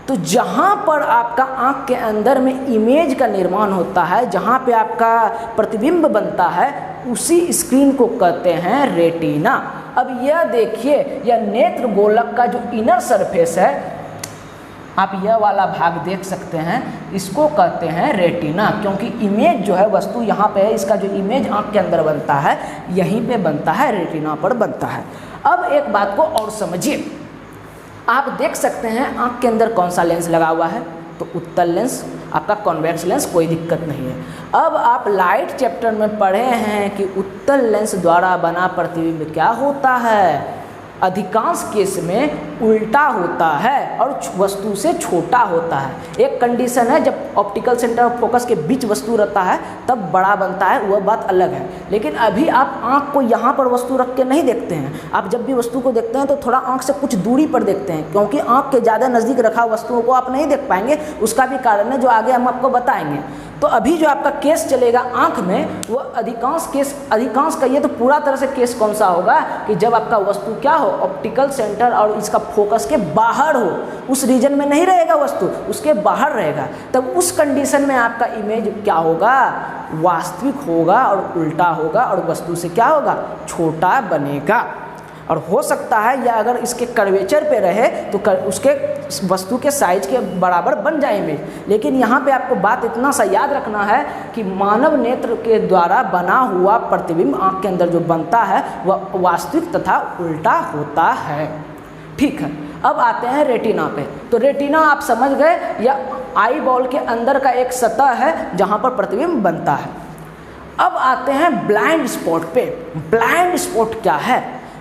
A: तो जहाँ पर आपका आँख के अंदर में इमेज का निर्माण होता है, जहाँ पे आपका प्रतिबिंब बनता है, उसी स्क्रीन को कहते हैं रेटिना। अब यह देखिए, यह नेत्र गोलक का जो इनर सरफेस है, आप यह वाला भाग देख सकते हैं, इसको कहते हैं रेटिना, क्योंकि इमेज जो है वस्तु यहाँ पे है, इसका जो इमेज आँख के अंदर बनता है यहीं पे बनता है, रेटिना पर बनता है। अब एक बात को और समझिए, आप देख सकते हैं आँख के अंदर कौन सा लेंस लगा हुआ है, तो उत्तल लेंस, आपका कॉन्वेक्स लेंस, कोई दिक्कत नहीं है। अब आप लाइट चैप्टर में पढ़े हैं कि उत्तल लेंस द्वारा बना प्रतिबिंब क्या होता है, अधिकांश केस में उल्टा होता है और वस्तु से छोटा होता है। एक कंडीशन है, जब ऑप्टिकल सेंटर ऑफ फोकस के बीच वस्तु रहता है तब बड़ा बनता है, वह बात अलग है। लेकिन अभी आप आँख को यहाँ पर वस्तु रख के नहीं देखते हैं, आप जब भी वस्तु को देखते हैं तो थोड़ा आँख से कुछ दूरी पर देखते हैं, क्योंकि आँख के ज़्यादा नज़दीक रखा वस्तुओं को आप नहीं देख पाएंगे। उसका भी कारण है जो आगे हम आपको बताएंगे। तो अभी जो आपका केस चलेगा आँख में, वो अधिकांश कहिए तो पूरा तरह से केस कौन सा होगा कि जब आपका वस्तु क्या हो, ऑप्टिकल सेंटर और इसका फोकस के बाहर हो, उस रीजन में नहीं रहेगा वस्तु, उसके बाहर रहेगा। तब उस कंडीशन में आपका इमेज क्या होगा, वास्तविक होगा और उल्टा होगा और वस्तु से क्या होगा, छोटा बनेगा। और हो सकता है या अगर इसके कर्वेचर पे रहे तो उसके वस्तु के साइज के बराबर बन जाए इमेज। लेकिन यहाँ पे आपको बात इतना सा याद रखना है कि मानव नेत्र के द्वारा बना हुआ प्रतिबिंब आँख के अंदर जो बनता है वह वास्तविक तथा उल्टा होता है। ठीक है, अब आते हैं रेटिना पे। तो रेटिना आप समझ गए, यह आई बॉल के अंदर का एक सतह है जहाँ पर प्रतिबिंब बनता है। अब आते हैं ब्लाइंड स्पॉट पे। ब्लाइंड स्पॉट क्या है,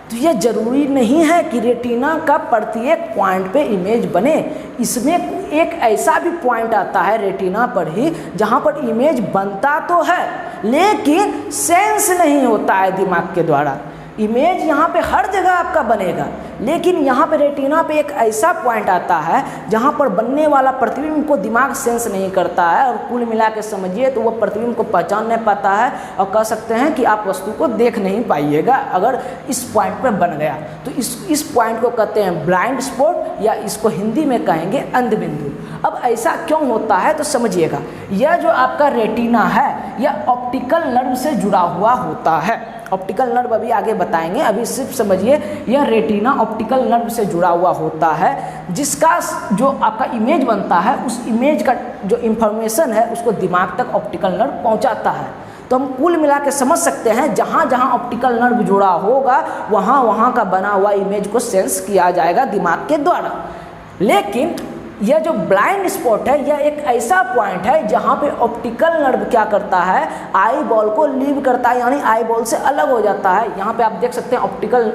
A: तो ये जरूरी नहीं है कि रेटिना का प्रत्येक पॉइंट पे इमेज बने। इसमें एक ऐसा भी पॉइंट आता है रेटिना पर ही जहाँ पर इमेज बनता तो है लेकिन सेंस नहीं होता है दिमाग के द्वारा। इमेज यहाँ पे हर जगह आपका बनेगा, लेकिन यहाँ पे रेटिना पे एक ऐसा पॉइंट आता है जहाँ पर बनने वाला प्रतिबिंब को दिमाग सेंस नहीं करता है, और कुल मिला के समझिए तो वह प्रतिबिंब को पहचान नहीं पाता है, और कह सकते हैं कि आप वस्तु को देख नहीं पाइएगा अगर इस पॉइंट पे बन गया। तो इस पॉइंट को कहते हैं ब्लाइंड स्पॉट, या इसको हिंदी में कहेंगे अंधबिंदु। अब ऐसा क्यों होता है तो समझिएगा, यह जो आपका रेटिना है यह ऑप्टिकल नर्व से जुड़ा हुआ होता है। ऑप्टिकल नर्व अभी आगे बताएंगे, अभी सिर्फ समझिए यह रेटिना ऑप्टिकल नर्व से जुड़ा हुआ होता है, जिसका जो आपका इमेज बनता है उस इमेज का जो इंफॉर्मेशन है उसको दिमाग तक ऑप्टिकल नर्व पहुंचाता है। तो हम कुल मिला के समझ सकते हैं जहाँ जहाँ ऑप्टिकल नर्व जुड़ा होगा वहाँ वहाँ का बना हुआ इमेज को सेंस किया जाएगा दिमाग के द्वारा। लेकिन यह जो ब्लाइंड स्पॉट है यह एक ऐसा पॉइंट है जहाँ पे ऑप्टिकल नर्व क्या करता है, आई बॉल को लीव करता है, यानी आई बॉल से अलग हो जाता है। यहाँ पे आप देख सकते हैं ऑप्टिकल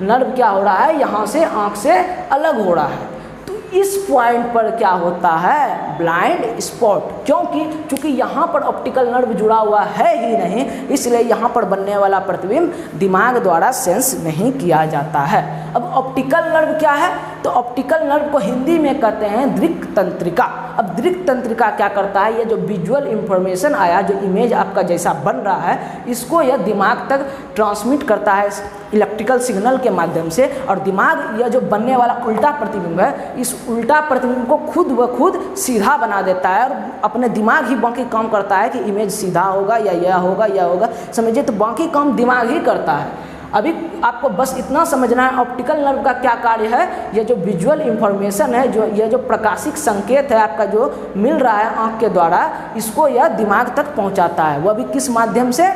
A: नर्व क्या हो रहा है, यहाँ से आँख से अलग हो रहा है। तो इस पॉइंट पर क्या होता है, ब्लाइंड स्पॉट, क्योंकि यहाँ पर ऑप्टिकल नर्व जुड़ा हुआ है ही नहीं, इसलिए यहाँ पर बनने वाला प्रतिबिंब दिमाग द्वारा सेंस नहीं किया जाता है। अब ऑप्टिकल नर्व क्या है, तो ऑप्टिकल नर्व को हिंदी में कहते हैं दृक् तंत्रिका। अब दृक् तंत्रिका क्या करता है, ये जो विजुअल इंफॉर्मेशन आया, जो इमेज आपका जैसा बन रहा है, इसको यह दिमाग तक ट्रांसमिट करता है इलेक्ट्रिकल सिग्नल के माध्यम से, और दिमाग यह जो बनने वाला उल्टा प्रतिबिंब है, इस उल्टा प्रतिबिंब को खुद ब खुद सीधा बना देता है, और अपने दिमाग ही बाकी काम करता है कि इमेज सीधा होगा या यह होगा या होगा, समझिए। तो बाकी काम दिमाग ही करता है। अभी आपको बस इतना समझना है ऑप्टिकल नर्व का क्या कार्य है। यह जो विजुअल इंफॉर्मेशन है, जो यह जो प्रकाशिक संकेत है आपका जो मिल रहा है आँख के द्वारा, इसको यह दिमाग तक पहुँचाता है। वह भी किस माध्यम से,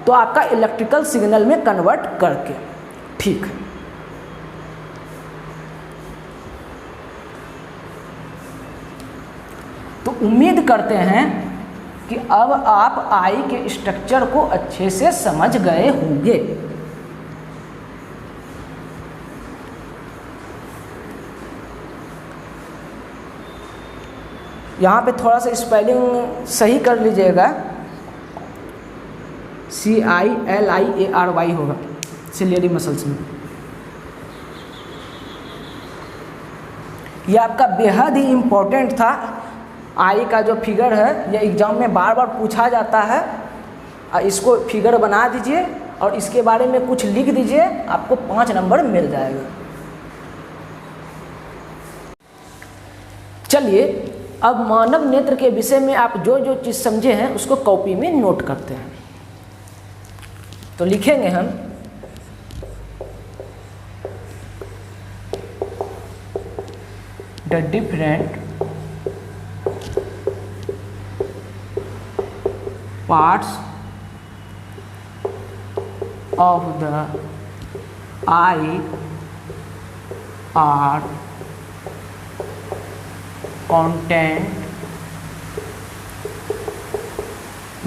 A: तो आपका इलेक्ट्रिकल सिग्नल में कन्वर्ट करके। ठीक है, तो उम्मीद करते हैं कि अब आप आई के स्ट्रक्चर को अच्छे से समझ गए होंगे। यहाँ पे थोड़ा सा स्पेलिंग सही कर लीजिएगा, CILIARY होगा सिलियरी मसल्स में। यह आपका बेहद ही इम्पोर्टेंट था। आई का जो फिगर है यह एग्जाम में बार बार पूछा जाता है। इसको फिगर बना दीजिए और इसके बारे में कुछ लिख दीजिए, आपको 5 नंबर मिल जाएगा। चलिए अब मानव नेत्र के विषय में आप जो जो चीज़ समझे हैं उसको कॉपी में नोट करते हैं। तो लिखेंगे हम the different parts of the eye are contained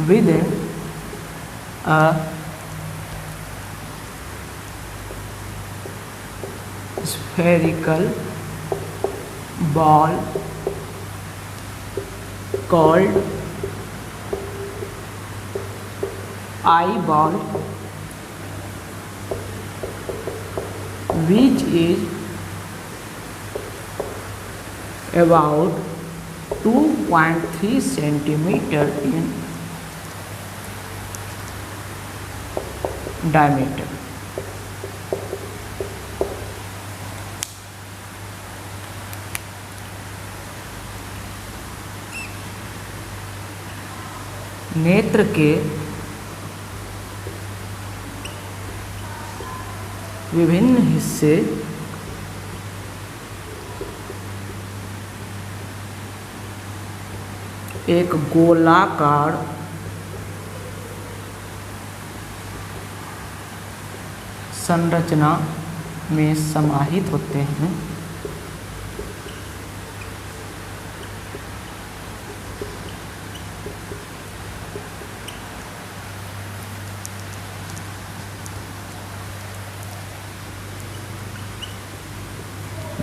A: within a spherical ball called eyeball, which is about 2.3 centimeter in diameter. नेत्र के विभिन्न हिस्से एक गोलाकार संरचना में समाहित होते हैं,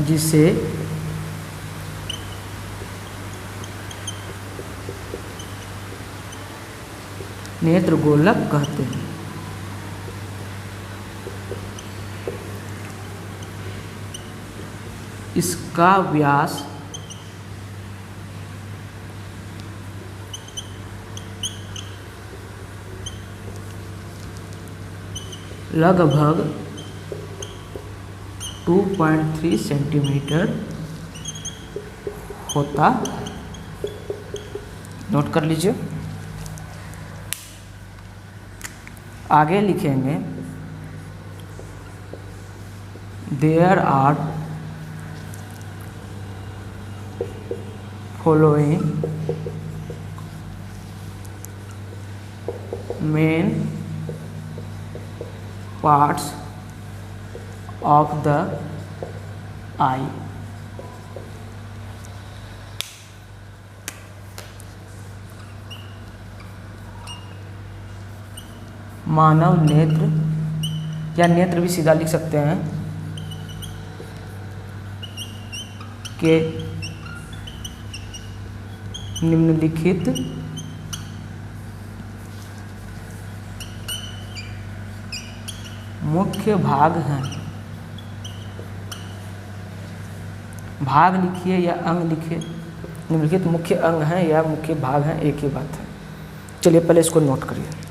A: जिसे नेत्रगोलक कहते हैं। इसका व्यास लगभग 2.3 सेंटीमीटर होता, नोट कर लीजिए। आगे लिखेंगे there are following main parts of the eye. मानव नेत्र या नेत्र भी सीधा लिख सकते हैं के निम्नलिखित मुख्य भाग हैं। भाग लिखिए या अंग लिखिए, निम्नलिखित मुख्य अंग हैं या मुख्य भाग हैं, एक ही बात है। चलिए पहले इसको नोट करिए।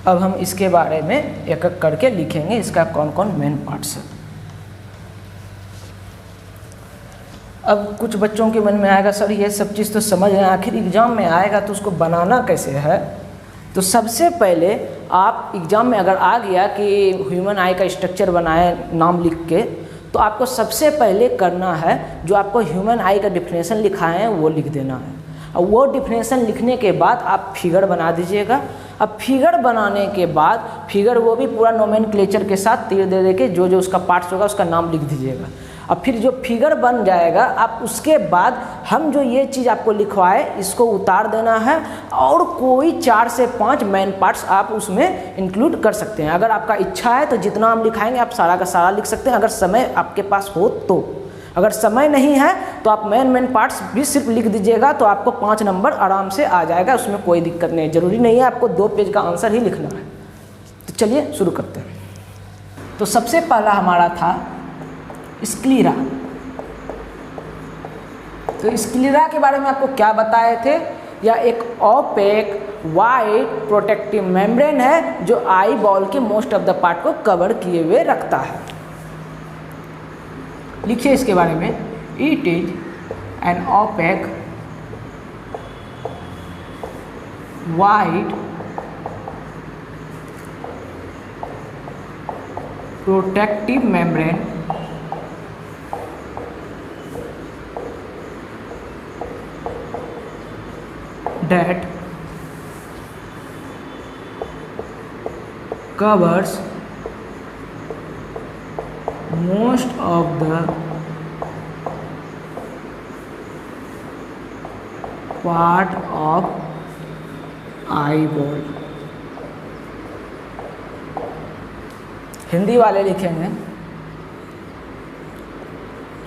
A: अब हम इसके बारे में एक एक करके लिखेंगे, इसका कौन कौन मेन पार्ट्स है। अब कुछ बच्चों के मन में आएगा सर ये सब चीज़ तो समझ रहे हैं, आखिर एग्ज़ाम में आएगा तो उसको बनाना कैसे है। तो सबसे पहले आप एग्ज़ाम में अगर आ गया कि ह्यूमन आई का स्ट्रक्चर बनाए नाम लिख के, तो आपको सबसे पहले करना है जो आपको ह्यूमन आई का डिफिनेशन लिखा है वो लिख देना है। और वो डिफिनेशन लिखने के बाद आप फिगर बना दीजिएगा। अब फिगर बनाने के बाद फिगर वो भी पूरा नोमेनक्लेचर के साथ तीर दे के जो जो उसका पार्ट्स होगा उसका नाम लिख दीजिएगा। अब फिर जो फिगर बन जाएगा आप उसके बाद हम जो ये चीज़ आपको लिखवाए इसको उतार देना है और कोई 4 से 5 मेन पार्ट्स आप उसमें इंक्लूड कर सकते हैं। अगर आपका इच्छा है तो जितना हम लिखाएंगे आप सारा का सारा लिख सकते हैं, अगर समय आपके पास हो तो। अगर समय नहीं है तो आप मेन पार्ट्स भी सिर्फ लिख दीजिएगा तो आपको 5 नंबर आराम से आ जाएगा, उसमें कोई दिक्कत नहीं। ज़रूरी नहीं है आपको 2 पेज का आंसर ही लिखना है। तो चलिए शुरू करते हैं। तो सबसे पहला हमारा था स्क्लीरा। तो स्क्लीरा के बारे में आपको क्या बताए थे या एक ओपेक वाइट प्रोटेक्टिव मेम्ब्रेन है जो आई बॉल के मोस्ट ऑफ द पार्ट को कवर किए हुए रखता है। लिखिए इसके बारे में, it is an opaque white protective membrane that covers most of the part of eyeball। Hindi वाले लिखेंगे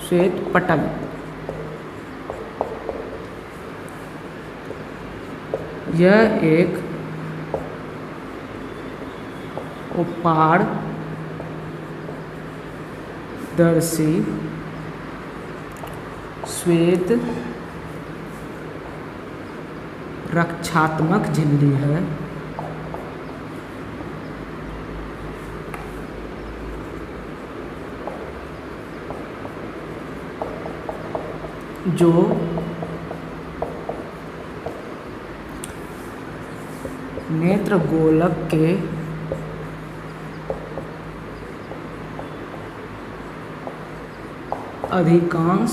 A: श्वेत पटल। यह एक उपारदर्शी श्वेत रक्षात्मक झिल्ली है जो नेत्र गोलक के अधिकांश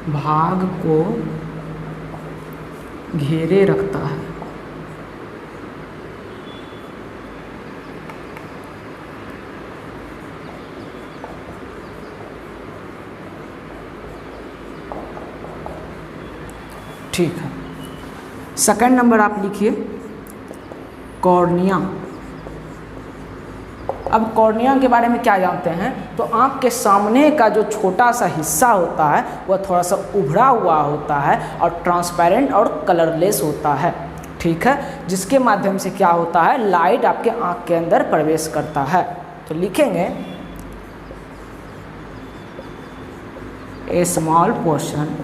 A: भाग को घेरे रखता है। ठीक है, सेकंड नंबर आप लिखिए कॉर्निया। अब कॉर्निया के बारे में क्या जानते हैं, तो आँख के सामने का जो छोटा सा हिस्सा होता है वह थोड़ा सा उभरा हुआ होता है और ट्रांसपेरेंट और कलरलेस होता है। ठीक है, जिसके माध्यम से क्या होता है, लाइट आपके आँख के अंदर प्रवेश करता है। तो लिखेंगे a small portion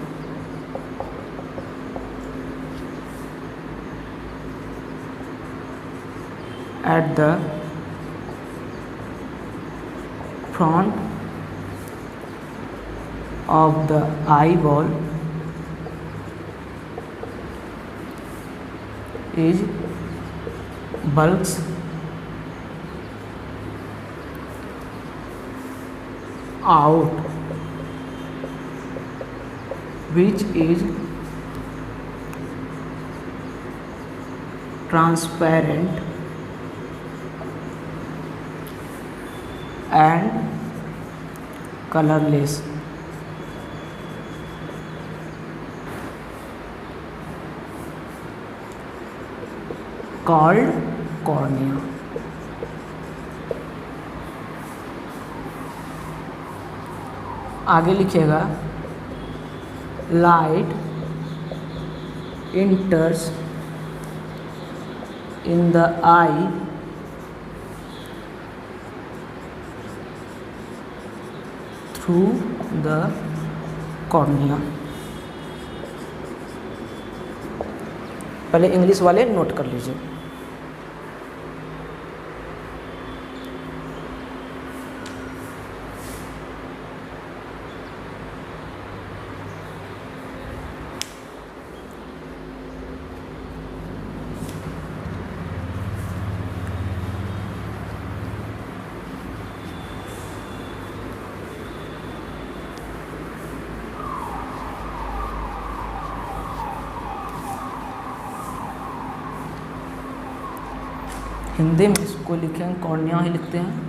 A: at the front of the eyeball is bulks out, which is transparent and colorless। called cornea। आगे लिखिएगा light enters in the eye through the cornea। पहले इंग्लिश वाले नोट कर लीजिए। हिंदी में इसको लिखें कॉर्निया ही लिखते हैं।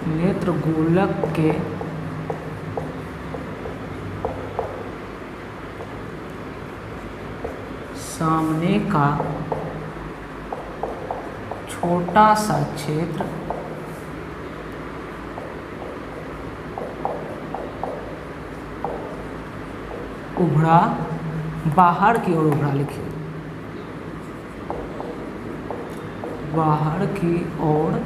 A: नेत्र गोलक के सामने का छोटा सा क्षेत्र उभरा, बाहर की ओर उभरा लिखिए, बाहर की ओर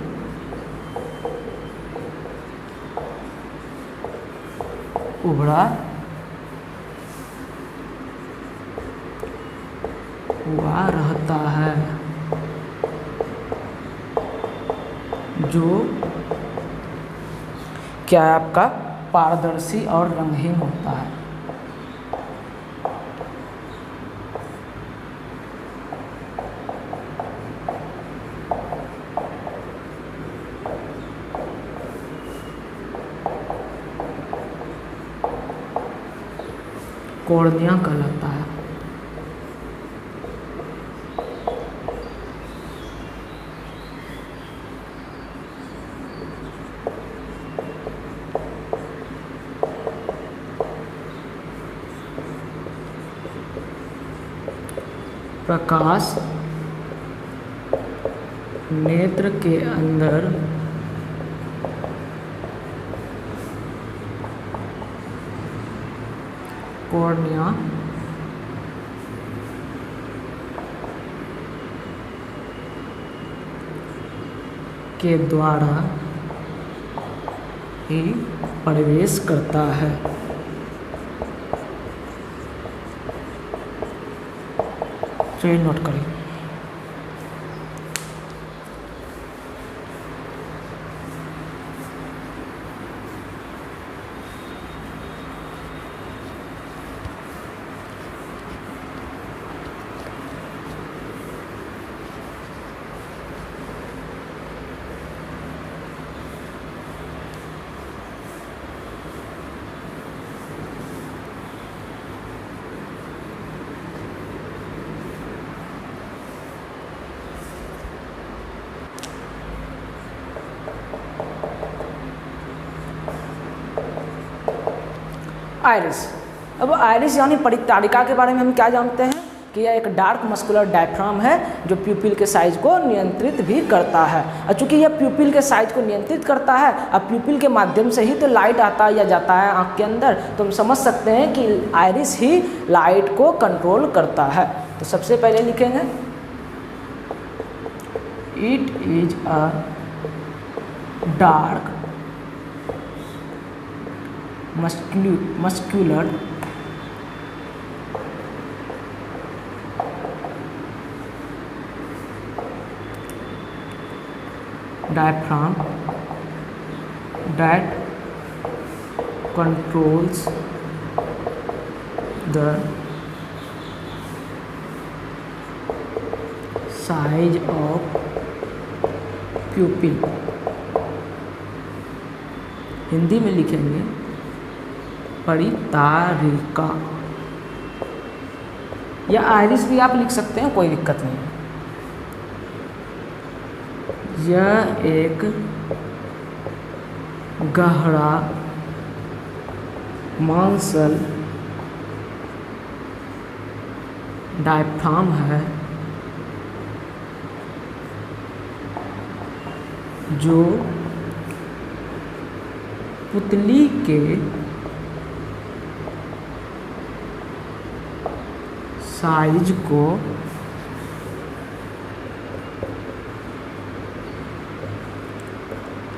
A: उभरा हुआ रहता है, जो क्या है आपका पारदर्शी और रंगहीन होता है। कॉर्निया कहलाता है। प्रकाश नेत्र के अंदर कॉर्निया के द्वारा ही प्रवेश करता है। चलिए नोट करें। आइरिस। अब आइरिस यानी परितारिका के बारे में हम क्या जानते हैं कि यह एक डार्क मस्कुलर डायफ्राम है जो प्यूपिल के साइज को नियंत्रित भी करता है। और चूंकि यह प्यूपिल के साइज को नियंत्रित करता है, अब प्यूपिल के माध्यम से ही तो लाइट आता या जाता है आँख के अंदर, तो हम समझ सकते हैं कि आइरिस ही लाइट को कंट्रोल करता है। तो सबसे पहले लिखेंगे it is a dark muscular diaphragm that controls the size of pupil। Hindi में लिखेंगे परितारिका, या आइरिस भी आप लिख सकते हैं, कोई दिक्कत नहीं। यह एक गहरा मांसल डायफ्राम है जो पुतली के साइज को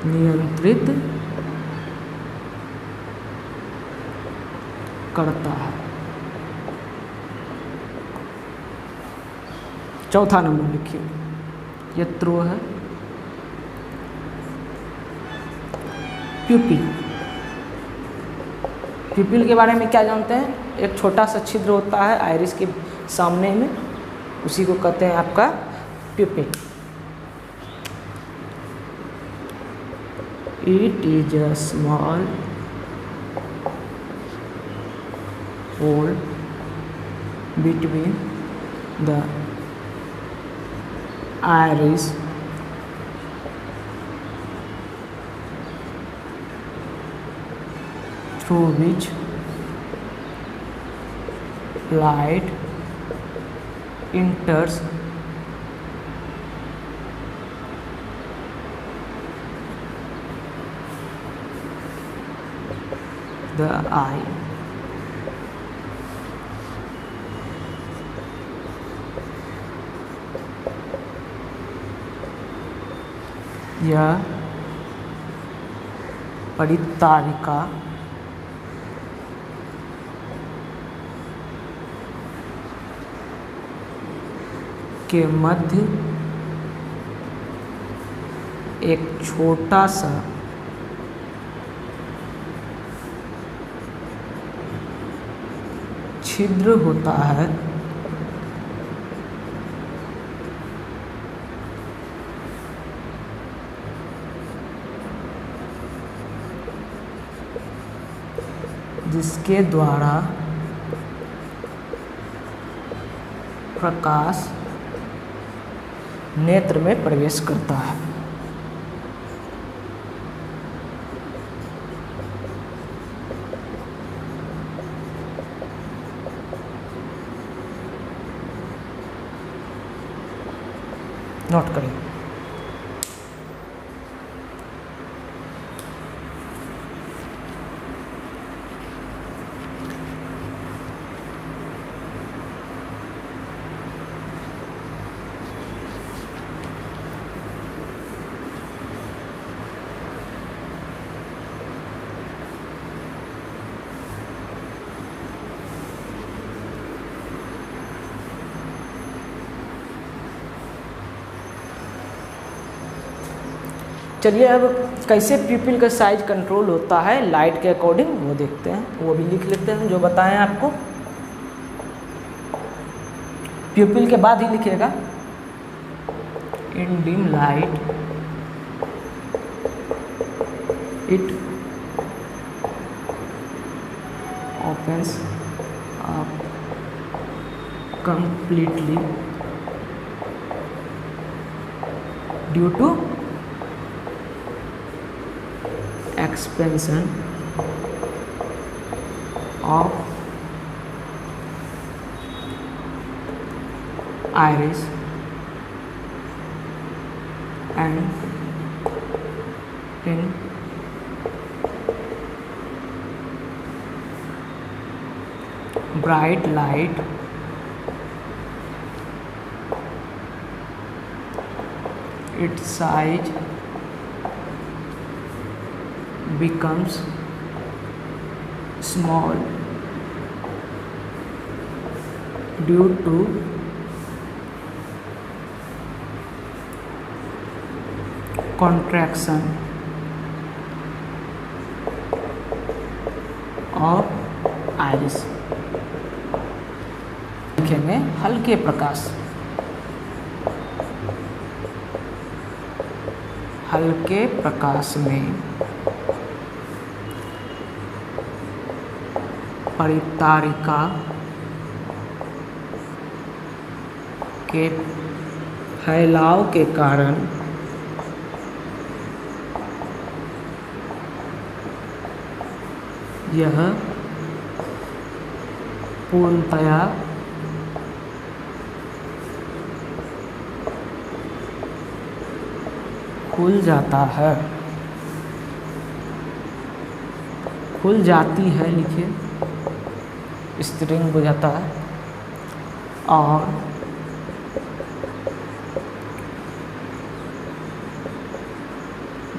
A: नियंत्रित करता है। चौथा नंबर लिखिए, यह त्रो है। प्यूपिल। प्यूपिल के बारे में क्या जानते हैं? एक छोटा सा छिद्र होता है आइरिस के सामने में, उसी को कहते हैं आपका pupil. It is a small hole between the iris through which light enters the eye। यह परितारिका के मध्य एक छोटा सा छिद्र होता है जिसके द्वारा प्रकाश नेत्र में प्रवेश करता है। नोट करें। चलिए अब कैसे प्यूपिल का साइज कंट्रोल होता है लाइट के अकॉर्डिंग वो देखते हैं, वो भी लिख लेते हैं जो बताएं आपको। प्यूपिल के बाद ही लिखिएगा इन dim light it opens up completely due to expansion of iris and in bright light its size becomes small due to contraction of iris। लिखेंगे हल्के प्रकाश, हल्के प्रकाश में परितारिका के फैलाव के कारण यह पूर्णतया खुल जाता है, खुल जाती है, लिखिए स्त्रीलिंग हो जाता है। और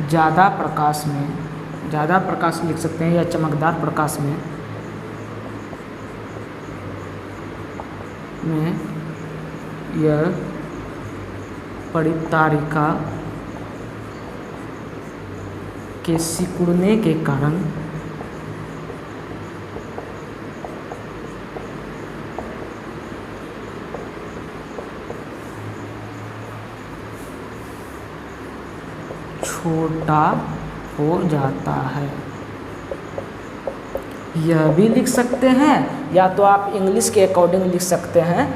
A: ज़्यादा प्रकाश में, ज़्यादा प्रकाश लिख सकते हैं या चमकदार प्रकाश में यह परितारिका के सिकुड़ने के कारण छोटा हो जाता है। यह भी लिख सकते हैं या तो आप इंग्लिश के अकॉर्डिंग लिख सकते हैं।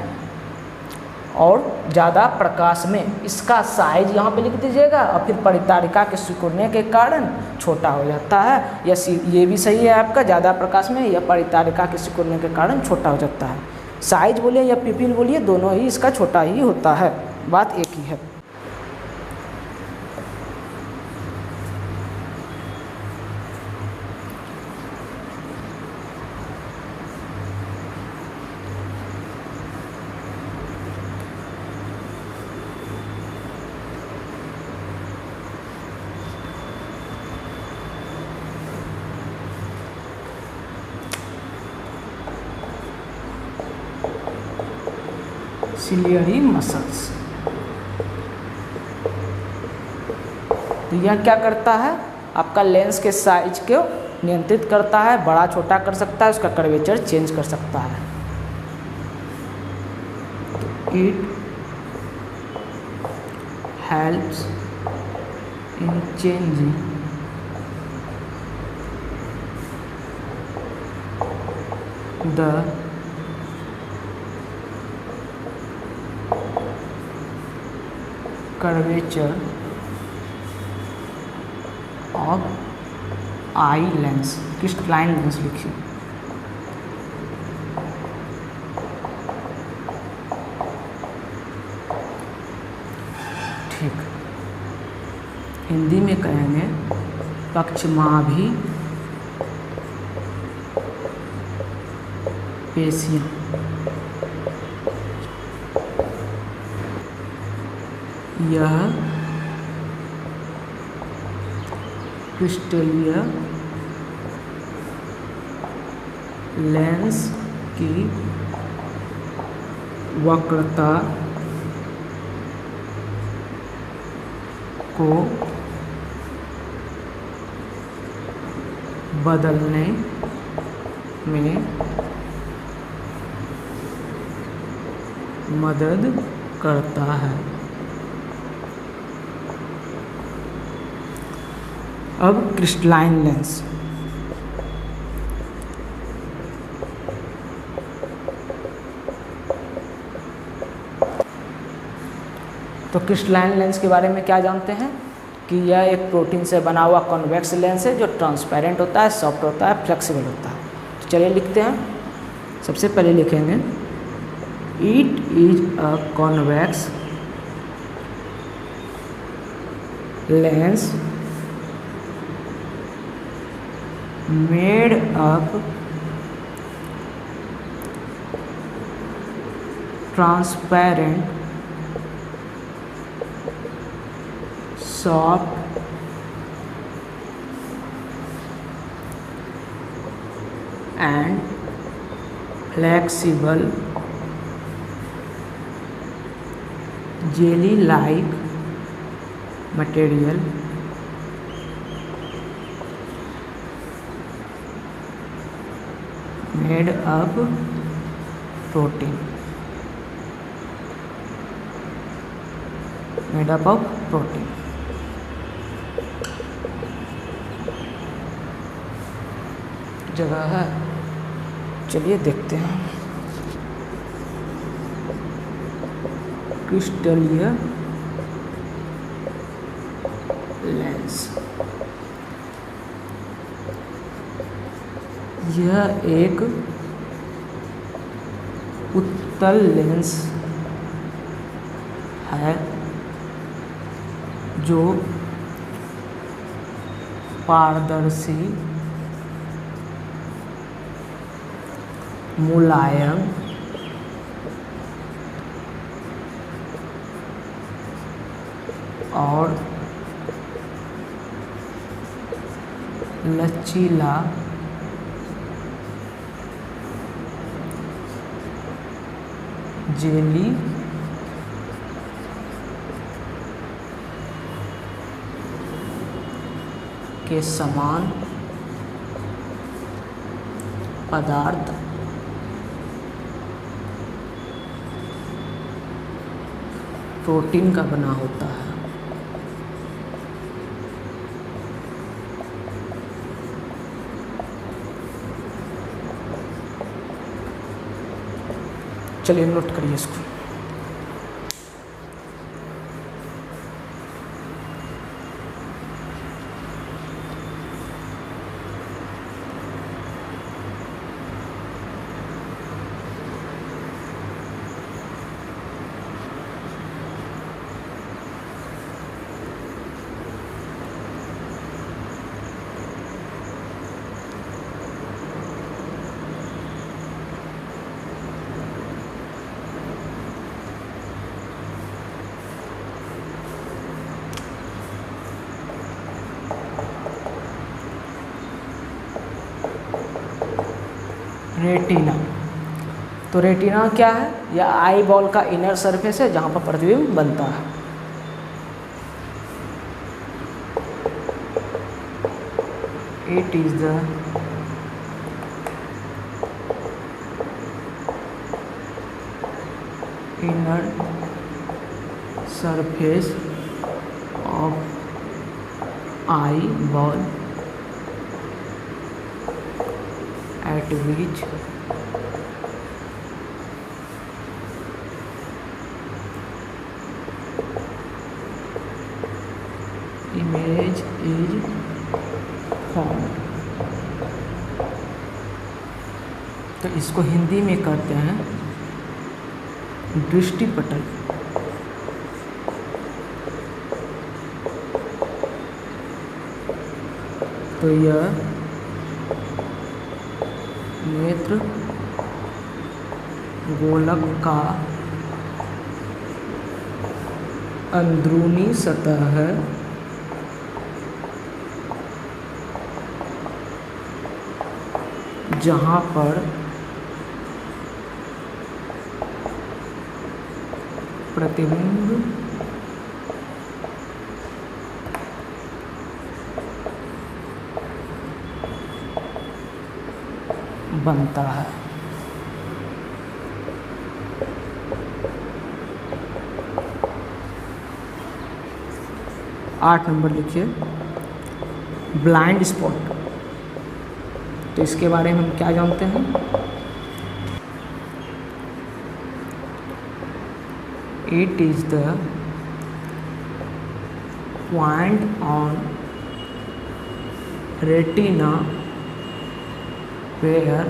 A: और ज़्यादा प्रकाश में इसका साइज यहाँ पे लिख दीजिएगा और फिर परितारिका के सिकुड़ने के कारण छोटा हो जाता है। ये भी सही है आपका, ज़्यादा प्रकाश में या परितारिका के सिकुड़ने के कारण छोटा हो जाता है। साइज बोलिए या पिपिल बोलिए, दोनों ही इसका छोटा ही होता है, बात एक ही है। Ciliary muscles. तो यह क्या करता है, आपका लेंस के साइज को नियंत्रित करता है, बड़ा छोटा कर सकता है, उसका कर्वेचर चेंज कर सकता है। It helps in changing the curvature of eye lens, crystalline lens लिखिए। ठीक, हिंदी में कहेंगे पक्षमाभी पेशियाँ। यह क्रिस्टलीय लेंस की वक्रता को बदलने में मदद करता है। अब क्रिस्टलाइन लेंस, तो क्रिस्टलाइन लेंस के बारे में क्या जानते हैं कि यह एक प्रोटीन से बना हुआ कॉन्वेक्स लेंस है जो ट्रांसपेरेंट होता है, सॉफ्ट होता है, फ्लेक्सिबल होता है। तो चलिए लिखते हैं। सबसे पहले लिखेंगे it is a convex lens made up transparent soft and flexible jelly like material made up protein, made up of protein। जगह है, चलिए देखते हैं। क्रिस्टलीय लेंस, यह एक उत्तल लेंस है जो पारदर्शी, मुलायम और लचीला जेली के समान पदार्थ प्रोटीन का बना होता है। चलिए नोट करिए इसको। रेटिना, तो रेटिना क्या है? यह आई बॉल का इनर सरफेस है जहाँ पर प्रतिबिंब बनता है। It is the inner surface of eyeball at which image is formed। तो इसको हिंदी में कहते हैं दृष्टि पटल। तो यह नेत्र गोलक का अंदरूनी सतह है जहाँ पर प्रतिबिंब बनता है। आठ नंबर लिखिए, ब्लाइंड स्पॉट। तो इसके बारे में हम क्या जानते हैं? It is the point on retina where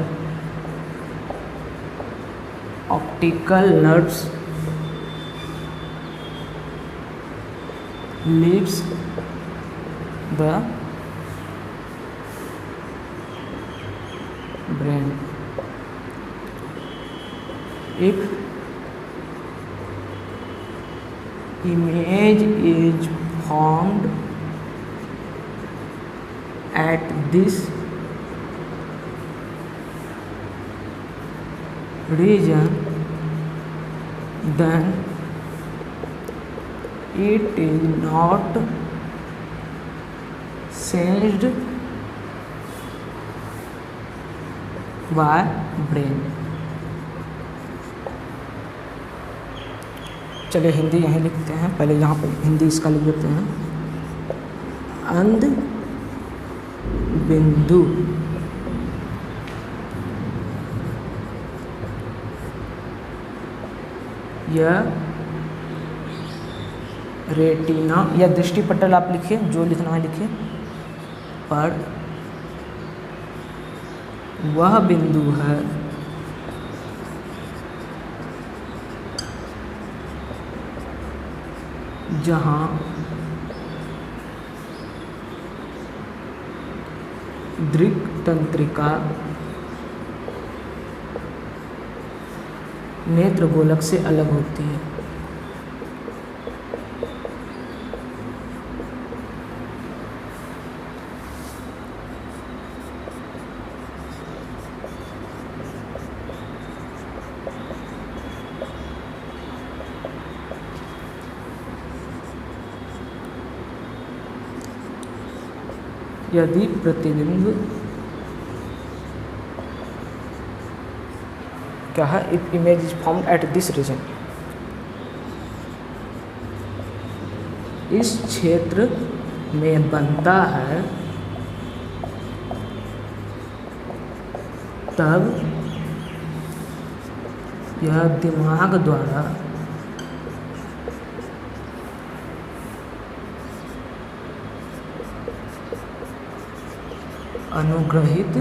A: optical nerves leaves the brain. If image is formed at this region, then it is not sensed by brain। चलिए हिंदी यहीं लिखते हैं, पहले यहाँ पर हिंदी इसका लिख देते हैं। अंध बिंदु यह रेटिना या दृष्टि पटल आप लिखिए, जो लिखना है लिखिए, पर वह बिंदु है जहाँ दृक् तंत्रिका नेत्र गोलक से अलग होती है। यदि प्रतिबिंब क्या है? If image is formed at this region, इस क्षेत्र में बनता है, तब यह दिमाग द्वारा अनुग्रहित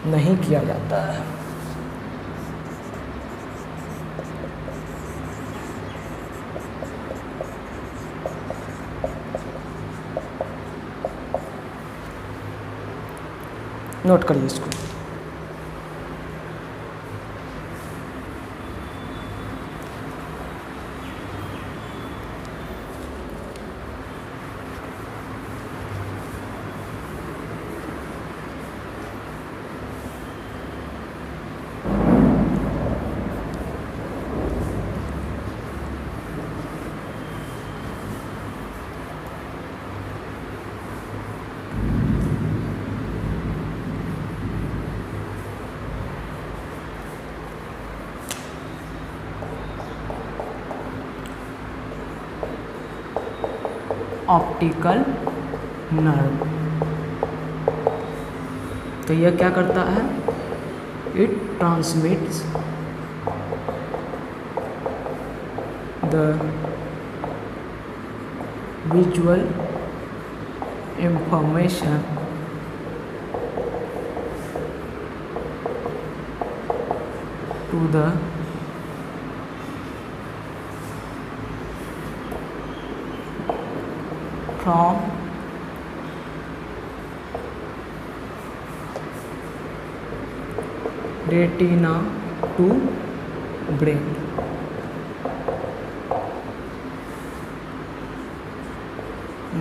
A: नहीं किया जाता है। नोट करिए इसको। Optical nerve. तो यह क्या करता है, it transmits the visual information to the from retina to brain.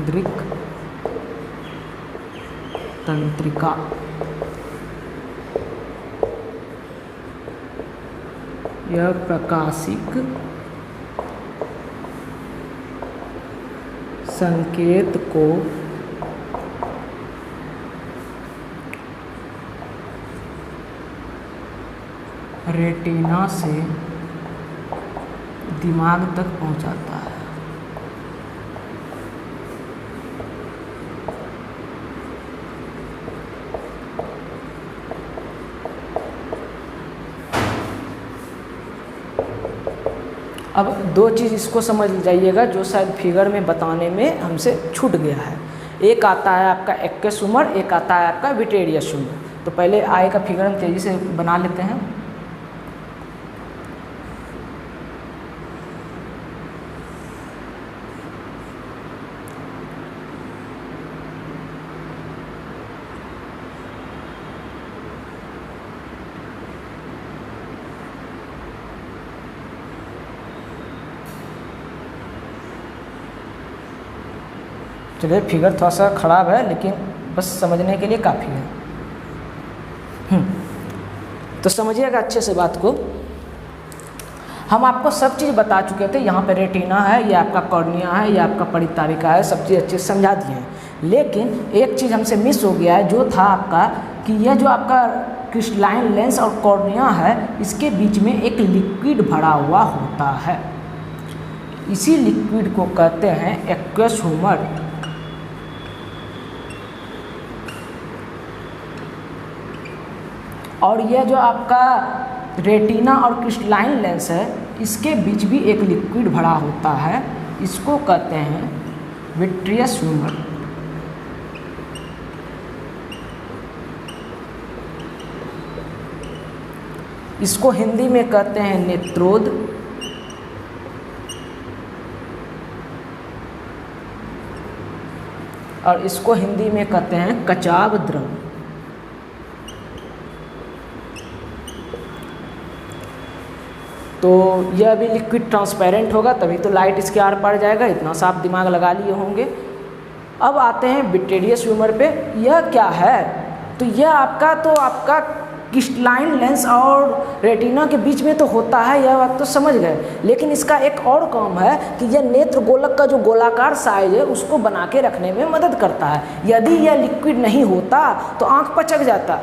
A: दृक तंत्रिका। यह प्रकाशिक संकेत को रेटिना से दिमाग तक पहुंचाता है। अब दो चीज़ इसको समझ जाइएगा जो शायद फिगर में बताने में हमसे छूट गया है। एक आता है आपका एक्वस ह्यूमर, एक आता है आपका विट्रेरियस ह्यूमर। तो पहले आय का फिगर हम तेज़ी से बना लेते हैं। चलिए, फिगर थोड़ा सा ख़राब है लेकिन बस समझने के लिए काफ़ी है। तो समझिएगा अच्छे से बात को। हम आपको सब चीज़ बता चुके थे। यहाँ पे रेटिना है, ये आपका कॉर्निया है, ये आपका परितारिका है, सब चीज़ अच्छे से समझा दिए हैं। लेकिन एक चीज़ हमसे मिस हो गया है, जो था आपका कि यह जो आपका क्रिस्टलाइन लेंस और कॉर्निया है, इसके बीच में एक लिक्विड भरा हुआ होता है। इसी लिक्विड को कहते हैं एक्वस ह्यूमर। और यह जो आपका रेटिना और क्रिस्टलाइन लेंस है, इसके बीच भी एक लिक्विड भरा होता है। इसको कहते हैं विट्रियस ह्यूमर। इसको हिंदी में कहते हैं नेत्रोद। और इसको हिंदी में कहते हैं कचाव द्रव। तो यह भी लिक्विड ट्रांसपेरेंट होगा, तभी तो लाइट इसके आर पार जाएगा। इतना सा आप दिमाग लगा लिए होंगे। अब आते हैं विट्रेरियस ह्यूमर पे। यह क्या है, तो यह आपका क्रिस्टलाइन लेंस और रेटिना के बीच में तो होता है, यह बात तो समझ गए। लेकिन इसका एक और काम है कि यह नेत्र गोलक का जो गोलाकार साइज है उसको बना के रखने में मदद करता है। यदि यह लिक्विड नहीं होता तो आँख पचक जाता।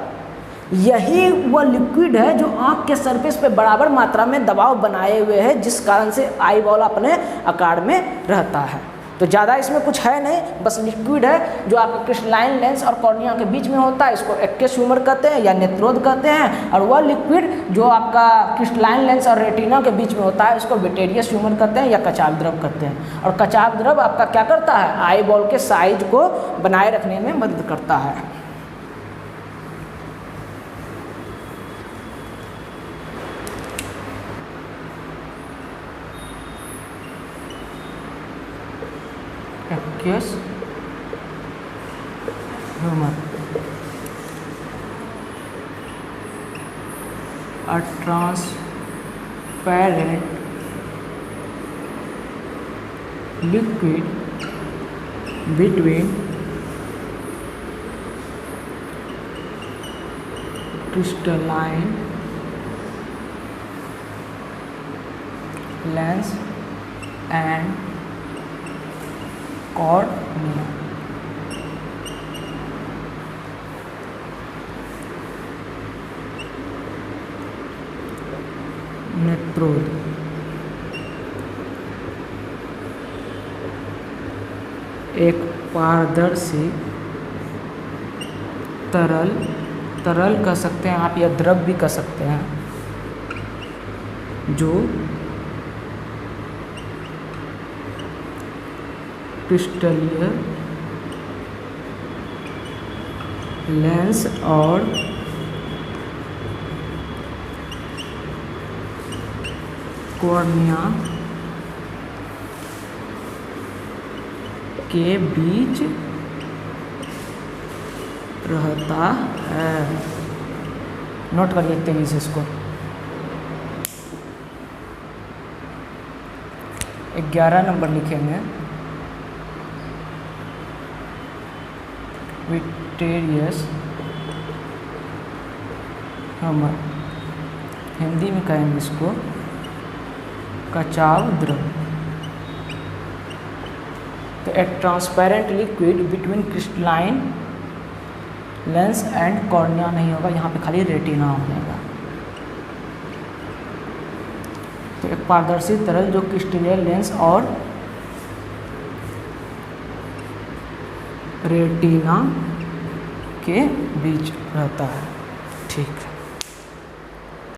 A: यही वह लिक्विड है जो आँख के सरफेस पे बराबर मात्रा में दबाव बनाए हुए है, जिस कारण से आई बॉल अपने आकार में रहता है। तो ज़्यादा इसमें कुछ है नहीं, बस लिक्विड है जो आपका क्रिस्टलाइन लेंस और कॉर्निया के बीच में होता है। इसको एक्वस ह्यूमर कहते हैं या नेत्रोद कहते हैं। और वह लिक्विड जो आपका क्रिस्टलाइन लेंस और रेटिना के बीच में होता है उसको विट्रेरियस ह्यूमर कहते हैं या कचाव द्रव कहते हैं। और कचाव द्रव आपका क्या करता है, आई बॉल के साइज को बनाए रखने में मदद करता है। Aqueous humour, a transparent liquid between crystalline lens and cornea. नेत्रोद, एक पारदर्शी तरल, तरल कह सकते हैं आप या द्रव भी कह सकते हैं, जो क्रिस्टलीय लेंस और कॉर्निया के बीच रहता है। नोट करिए तेजी से इसको। 11 नंबर लिखेंगे, विट्रियस हमर, हिंदी में कहेंगे इसको कचाव द्रव। तो ए transparent liquid between crystalline lens and cornea नहीं होगा, यहाँ पे खाली रेटिना हो जाएगा। तो एक पारदर्शी तरल जो क्रिस्टलीय लेंस और रेटिना के बीच रहता है। ठीक।